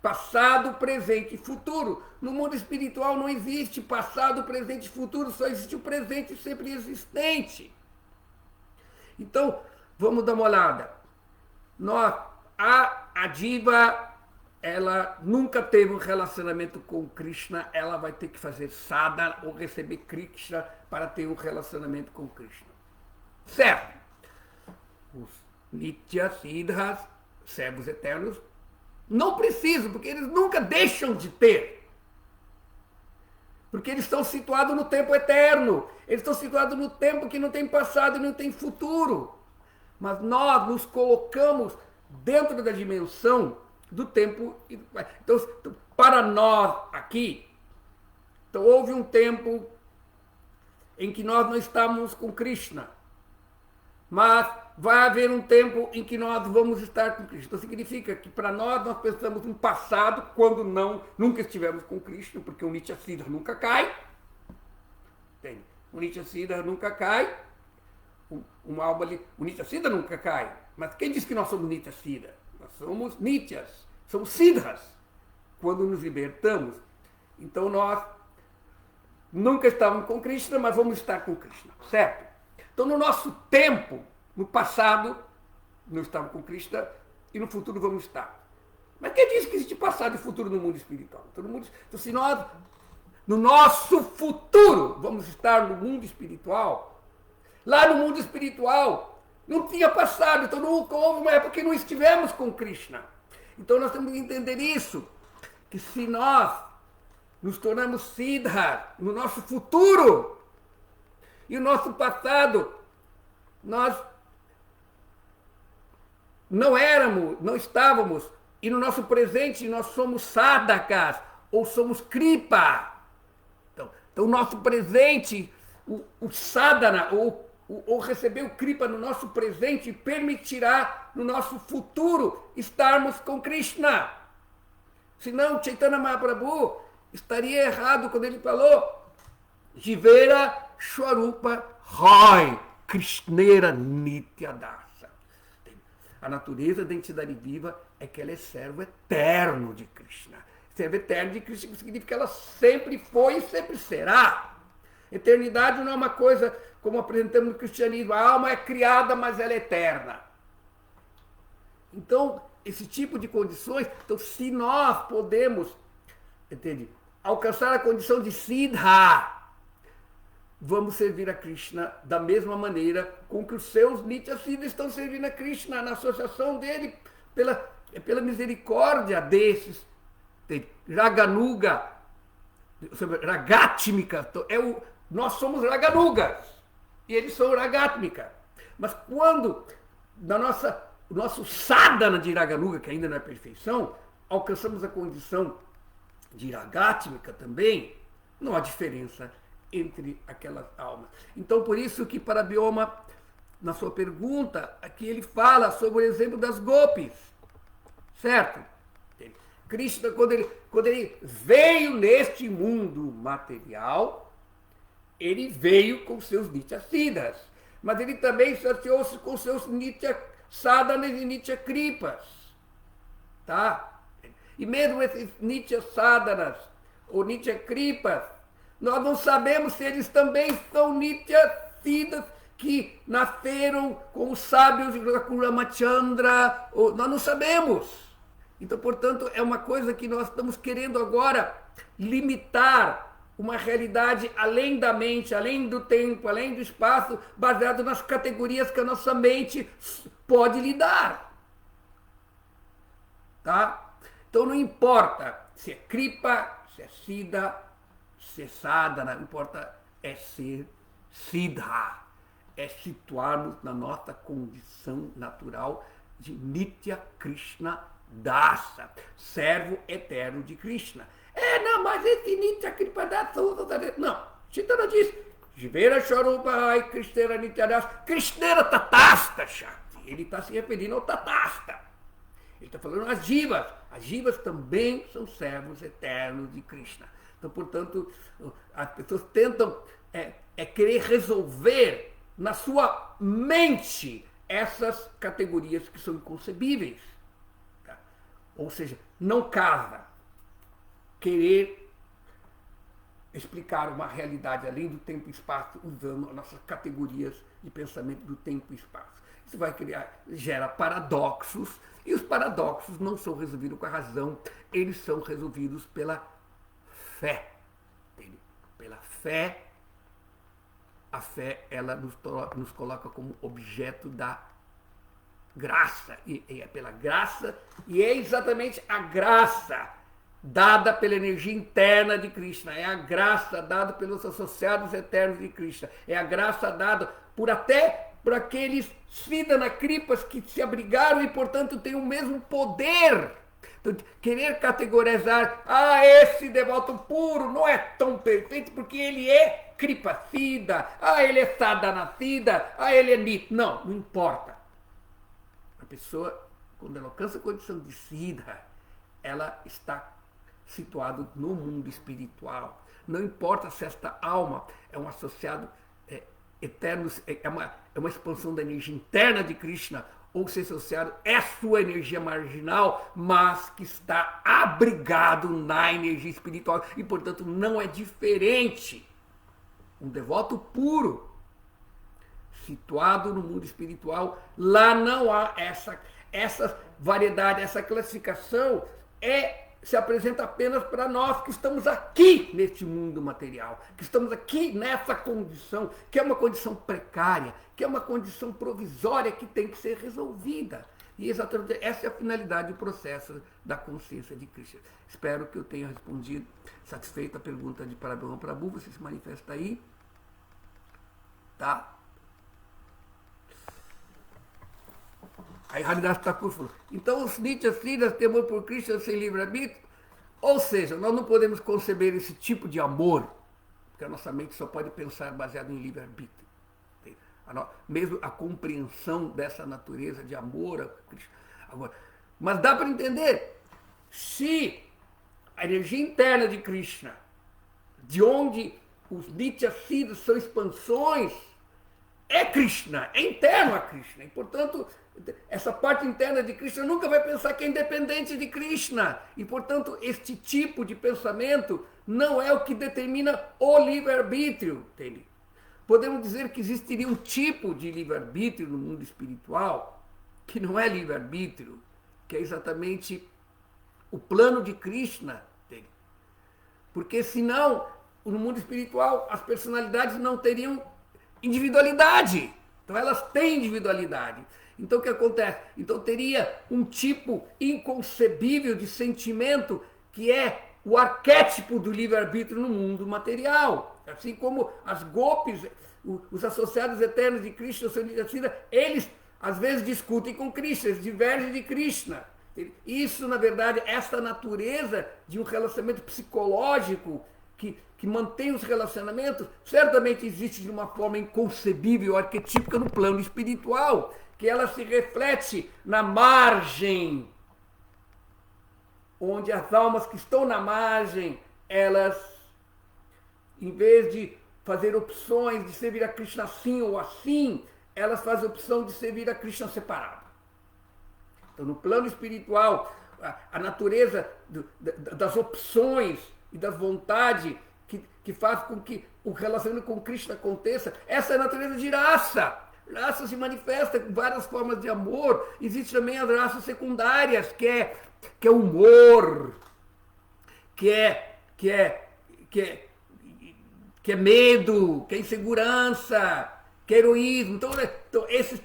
Passado, presente e futuro. No mundo espiritual não existe passado, presente e futuro, só existe o presente sempre existente. Então, vamos dar uma olhada. A diva, ela nunca teve um relacionamento com Krishna, ela vai ter que fazer sadhana ou receber Krishna para ter um relacionamento com Krishna. Certo? Os Nitya, Siddhas, servos eternos, não precisam, porque eles nunca deixam de ter. Porque eles estão situados no tempo eterno. Eles estão situados no tempo que não tem passado e não tem futuro. Mas nós nos colocamos dentro da dimensão do tempo. Então, para nós aqui, então houve um tempo em que nós não estávamos com Krishna. Mas vai haver um tempo em que nós vamos estar com Krishna. Então significa que para nós pensamos no passado, quando nunca estivemos com Krishna, porque o Nitya Siddha nunca cai. Entende? O Nitya Siddha nunca cai. Uma alma ali, o Nitya Siddha nunca cai. Mas quem diz que nós somos Nitya Siddha? Nós somos Nityas, somos Siddhas. Quando nos libertamos, então nós nunca estávamos com Krishna, mas vamos estar com Krishna, certo? Então, no nosso tempo, no passado, não estamos com Krishna e no futuro vamos estar. Mas quem diz que existe passado e futuro no mundo espiritual? Então, se nós, no nosso futuro, vamos estar no mundo espiritual, lá no mundo espiritual não tinha passado, então nunca houve uma época que não estivemos com Krishna. Então, nós temos que entender isso, que se nós nos tornamos Siddha no nosso futuro, e o nosso passado, nós não éramos, não estávamos, e no nosso presente nós somos sadhakas, ou somos kripa. Então o nosso presente, o sadhana, ou receber o kripa no nosso presente, permitirá no nosso futuro estarmos com Krishna. Senão, Chaitanya Mahaprabhu estaria errado quando ele falou Jivera Swarupa Roy, Krishnera Nityadasa. A natureza da entidade viva é que ela é servo eterno de Krishna. Servo eterno de Krishna significa que ela sempre foi e sempre será. Eternidade não é uma coisa como apresentamos no cristianismo. A alma é criada, mas ela é eterna. Então, esse tipo de condições, então se nós podemos, entende, alcançar a condição de Siddha, vamos servir a Krishna da mesma maneira com que os seus Nitya Siddhas estão servindo a Krishna, na associação dele, pela misericórdia desses. Raganuga, Ragatmika, nós somos Raganugas e eles são Ragatmika. Mas quando o nosso sadhana de Raganuga, que ainda não é perfeição, alcançamos a condição de Ragatmika também, não há diferença entre aquelas almas. Então, por isso que Parabioma, na sua pergunta, aqui ele fala sobre o exemplo das gopis, certo? Krishna, quando ele veio neste mundo material, ele veio com seus Nitya Siddhas, mas ele também associou-se com seus Nitya Sadhanas e Nitya Kripas, tá? E mesmo esses Nitya Sadhanas ou Nitya Kripas, nós não sabemos se eles também são Nitya Siddhas que nasceram com os sábios de Ramachandra, nós não sabemos. Então, portanto, é uma coisa que nós estamos querendo agora limitar uma realidade além da mente, além do tempo, além do espaço, baseado nas categorias que a nossa mente pode lidar. Tá? Então, não importa se é Kripa, se é Siddha, se é Sadhana, não importa, é ser Siddha. é situarmos na nossa condição natural de Nitya Krishna Dasa, servo eterno de Krishna. Não, mas esse Nitya Krishna Dasa não, Chaitanya diz Jivera Sharupai Krishnera Nityadasa, Krishnera Tatasta Shakti. Ele está se referindo ao Tatasta. Ele está falando as jivas. As jivas também são servos eternos de Krishna. Então, portanto, as pessoas tentam querer resolver na sua mente essas categorias que são inconcebíveis. Tá? Ou seja, não casa querer explicar uma realidade além do tempo e espaço usando as nossas categorias de pensamento do tempo e espaço. Isso vai gera paradoxos, e os paradoxos não são resolvidos com a razão, eles são resolvidos pela fé. Entende? Pela fé, a fé ela nos coloca como objeto da graça, e é pela graça, e é exatamente a graça dada pela energia interna de Krishna, é a graça dada pelos associados eternos de Krishna, é a graça dada até por aqueles Siddhana Kripas que se abrigaram e, portanto, têm o mesmo poder. Então, querer categorizar, esse devoto puro não é tão perfeito porque ele é Kripa Siddha, ele é Sadhana Siddha, ele é Nit. Não importa. A pessoa, quando ela alcança a condição de Siddha, ela está situado no mundo espiritual. Não importa se esta alma é um associado eterno, é uma expansão da energia interna de Krishna, ou se associado é sua energia marginal, mas que está abrigado na energia espiritual e, portanto, não é diferente. Um devoto puro, situado no mundo espiritual, lá não há essa variedade, essa classificação se apresenta apenas para nós que estamos aqui neste mundo material, que estamos aqui nessa condição, que é uma condição precária, que é uma condição provisória que tem que ser resolvida. E exatamente essa é a finalidade do processo da consciência de Krishna. Espero que eu tenha respondido satisfeito a pergunta de Parabhama Prabhu. Você se manifesta aí. Tá? Aí Haridas Thakur falou, então os Nityas Siddhas têm amor por Krishna sem livre-arbítrio? Ou seja, nós não podemos conceber esse tipo de amor, porque a nossa mente só pode pensar baseado em livre-arbítrio. Mesmo a compreensão dessa natureza de amor a Krishna. Agora, mas dá para entender, se a energia interna de Krishna, de onde os Nityas Siddhas são expansões, é Krishna, é interno a Krishna. E, portanto, essa parte interna de Krishna nunca vai pensar que é independente de Krishna. E, portanto, este tipo de pensamento não é o que determina o livre-arbítrio dele. Podemos dizer que existiria um tipo de livre-arbítrio no mundo espiritual que não é livre-arbítrio, que é exatamente o plano de Krishna dele. Porque, senão, no mundo espiritual, as personalidades não teriam individualidade. Então elas têm individualidade. Então o que acontece? Então teria um tipo inconcebível de sentimento que é o arquétipo do livre-arbítrio no mundo material. Assim como as gopis, os associados eternos de Krishna, eles às vezes discutem com Krishna, eles divergem de Krishna. Isso, na verdade, essa natureza de um relacionamento psicológico que mantém os relacionamentos, certamente existe de uma forma inconcebível, arquetípica no plano espiritual, que ela se reflete na margem, onde as almas que estão na margem, elas, em vez de fazer opções de servir a Krishna assim ou assim, elas fazem a opção de servir a Krishna separado. Então, no plano espiritual, a natureza das opções e da vontade que faz com que o relacionamento com Krishna aconteça, essa é a natureza de raça. Raça se manifesta com várias formas de amor. Existem também as raças secundárias, que é humor, que é medo, que é insegurança, que é heroísmo. Então esses,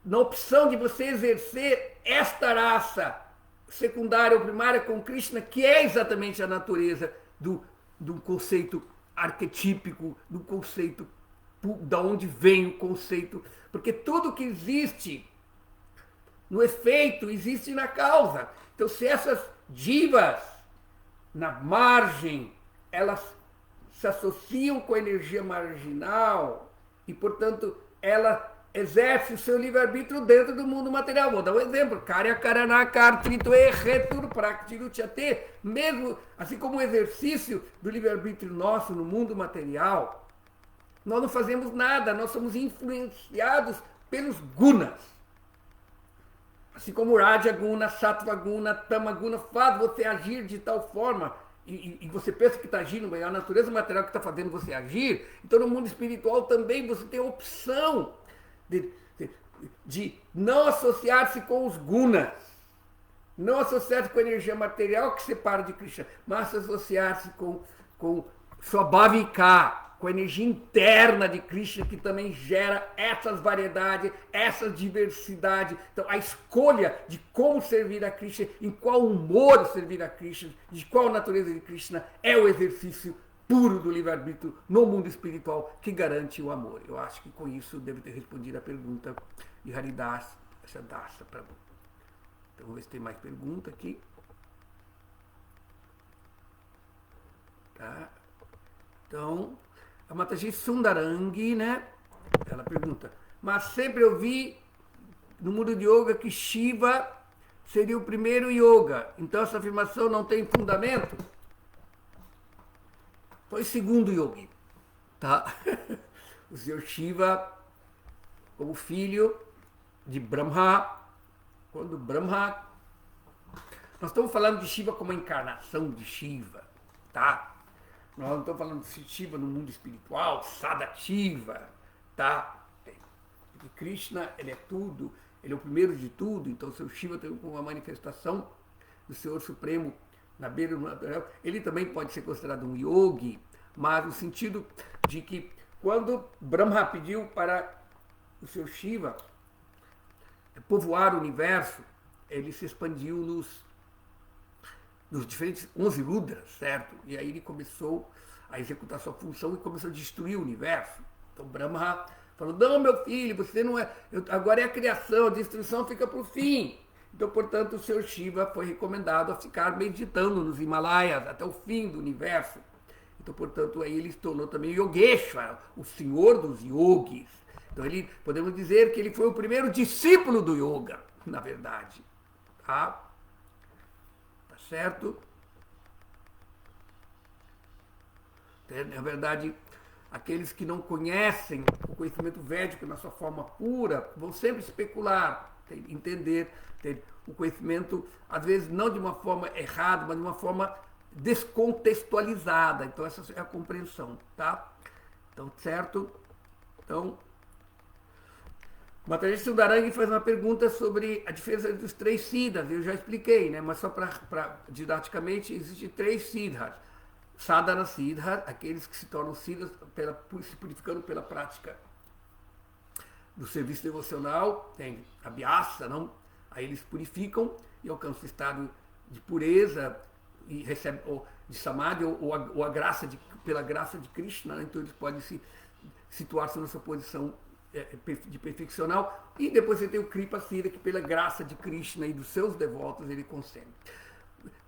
na opção de você exercer esta raça secundária ou primária com Krishna, que é exatamente a natureza do conceito arquetípico, do conceito da onde vem o conceito, porque tudo que existe no efeito existe na causa. Então, se essas divas na margem, elas se associam com a energia marginal e, portanto, ela exerce o seu livre-arbítrio dentro do mundo material. Vou dar um exemplo. Karya Karana Kartrito e Retur Praktiruchate. Mesmo assim como o exercício do livre-arbítrio nosso no mundo material, nós não fazemos nada, nós somos influenciados pelos gunas. Assim como Raja Guna, Sattva Guna, Tama Guna faz você agir de tal forma, e você pensa que está agindo, mas é a natureza material que está fazendo você agir. Então no mundo espiritual também você tem a opção de não associar-se com os gunas, não associar-se com a energia material que separa de Krishna, mas associar-se com sua bhavika, com a energia interna de Krishna, que também gera essas variedades, essa diversidade. Então, a escolha de como servir a Krishna, em qual humor servir a Krishna, de qual natureza de Krishna, é o exercício puro do livre-arbítrio no mundo espiritual que garante o amor. Eu acho que com isso eu devo ter respondido a pergunta de Haridas Shadasa Prabhu. Então, vamos ver se tem mais pergunta aqui. Tá? Então, a Mataji Sundarangi, né? Ela pergunta, mas sempre eu vi no mundo de yoga que Shiva seria o primeiro yoga. Então essa afirmação não tem fundamento? Foi segundo yogi, tá? O senhor Shiva, como filho de Brahma, quando Brahma... Nós estamos falando de Shiva como a encarnação de Shiva, tá? Nós não estamos falando de Shiva no mundo espiritual, Sadativa, tá? Porque Krishna, ele é tudo, ele é o primeiro de tudo, então o seu Shiva tem uma manifestação do Senhor Supremo na beira do natural. Ele também pode ser considerado um yogi, mas no sentido de que quando Brahma pediu para o seu Shiva povoar o universo, ele se expandiu nos diferentes 11 Rudras, certo? E aí ele começou a executar sua função e começou a destruir o universo. Então Brahma falou, não, meu filho, você não é... agora é a criação, a destruição fica para o fim. Então, portanto, o seu Shiva foi recomendado a ficar meditando nos Himalaias até o fim do universo. Então, portanto, aí ele se tornou também Yogeshwara, o senhor dos yogis. Então, podemos dizer que ele foi o primeiro discípulo do yoga, na verdade. Tá? Certo? Na verdade, aqueles que não conhecem o conhecimento védico na sua forma pura vão sempre especular, entender o conhecimento, às vezes não de uma forma errada, mas de uma forma descontextualizada. Então essa é a compreensão, tá? Então, certo? Então, Mataji Sundarangi faz uma pergunta sobre a diferença entre os 3 siddhas. Eu já expliquei, né? Mas só para didaticamente, existem 3 siddhas. Sadhana siddha, aqueles que se tornam siddhas se purificando pela prática do serviço devocional. Tem a Abhyasa, não? Aí eles purificam e alcançam o estado de pureza e recebem de Samadhi ou a graça pela graça de Krishna. Né? Então eles podem se situar-se nessa posição de perfeccional, e depois você tem o Kripa Siddha, que pela graça de Krishna e dos seus devotos ele concede.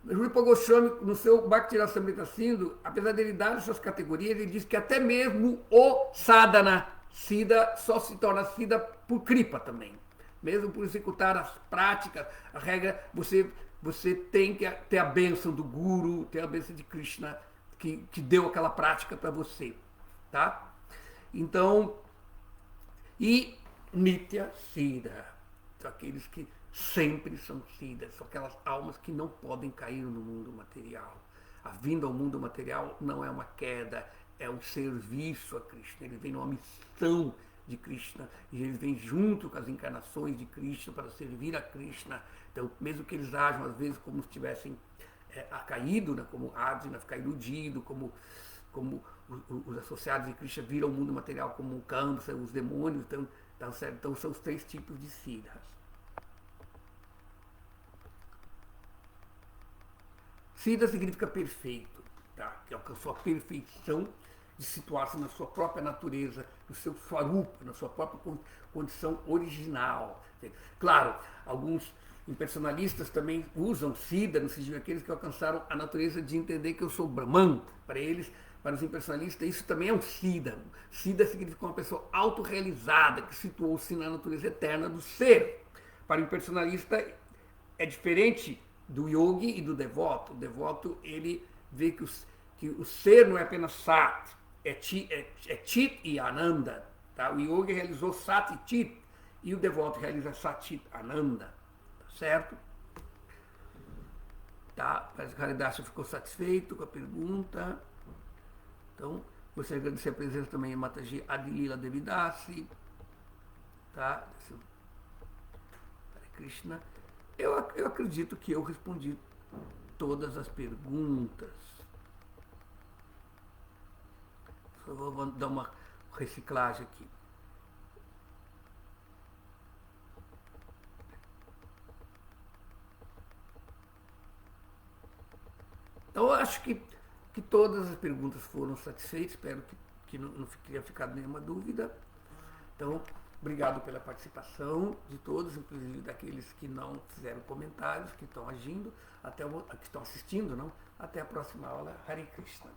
Rupa Goswami, no seu Bhakti Rasamrita Sindhu, apesar dele dar essas categorias, ele diz que até mesmo o Sadhana Siddha só se torna Siddha por Kripa também. Mesmo por executar as práticas, a regra, você tem que ter a bênção do Guru, ter a bênção de Krishna, que deu aquela prática para você. Tá? Então, e Nitya Siddha, são aqueles que sempre são siddhas, são aquelas almas que não podem cair no mundo material. A vinda ao mundo material não é uma queda, é um serviço a Krishna. Eles vêm numa missão de Krishna e eles vêm junto com as encarnações de Krishna para servir a Krishna. Então, mesmo que eles ajam às vezes como se tivessem caído, né, como Arjuna, ficar iludido, como os associados de Krishna viram o mundo material como um Kamsa, os demônios, então são os 3 tipos de siddhas. Siddha significa perfeito, tá? Que alcançou a perfeição de situar-se na sua própria natureza, no seu swarupa, na sua própria condição original. Claro, alguns impersonalistas também usam Siddha, no sentido aqueles que alcançaram a natureza de entender que eu sou Brahman. Para eles, para os impersonalistas, isso também é um Siddha. Siddha significa uma pessoa autorrealizada, que situou-se na natureza eterna do ser. Para o impersonalista, é diferente do yogi e do devoto. O devoto, ele vê que o ser não é apenas Sat, é Chit e Ananda. Tá? O yogi realizou Sat e Chit, e o devoto realiza Sat, Chit, Ananda. Certo? Tá, parece que o Haridasan ficou satisfeito com a pergunta. Então, gostaria de agradecer a presença também de Mataji Adilila Devidasi. Tá? Hare Krishna. Eu acredito que eu respondi todas as perguntas. Só vou dar uma reciclagem aqui. Então, eu acho que todas as perguntas foram satisfeitas, espero que não tenha ficado nenhuma dúvida. Então, obrigado pela participação de todos, inclusive daqueles que não fizeram comentários, que estão agindo, que estão assistindo, não? Até a próxima aula. Hare Krishna.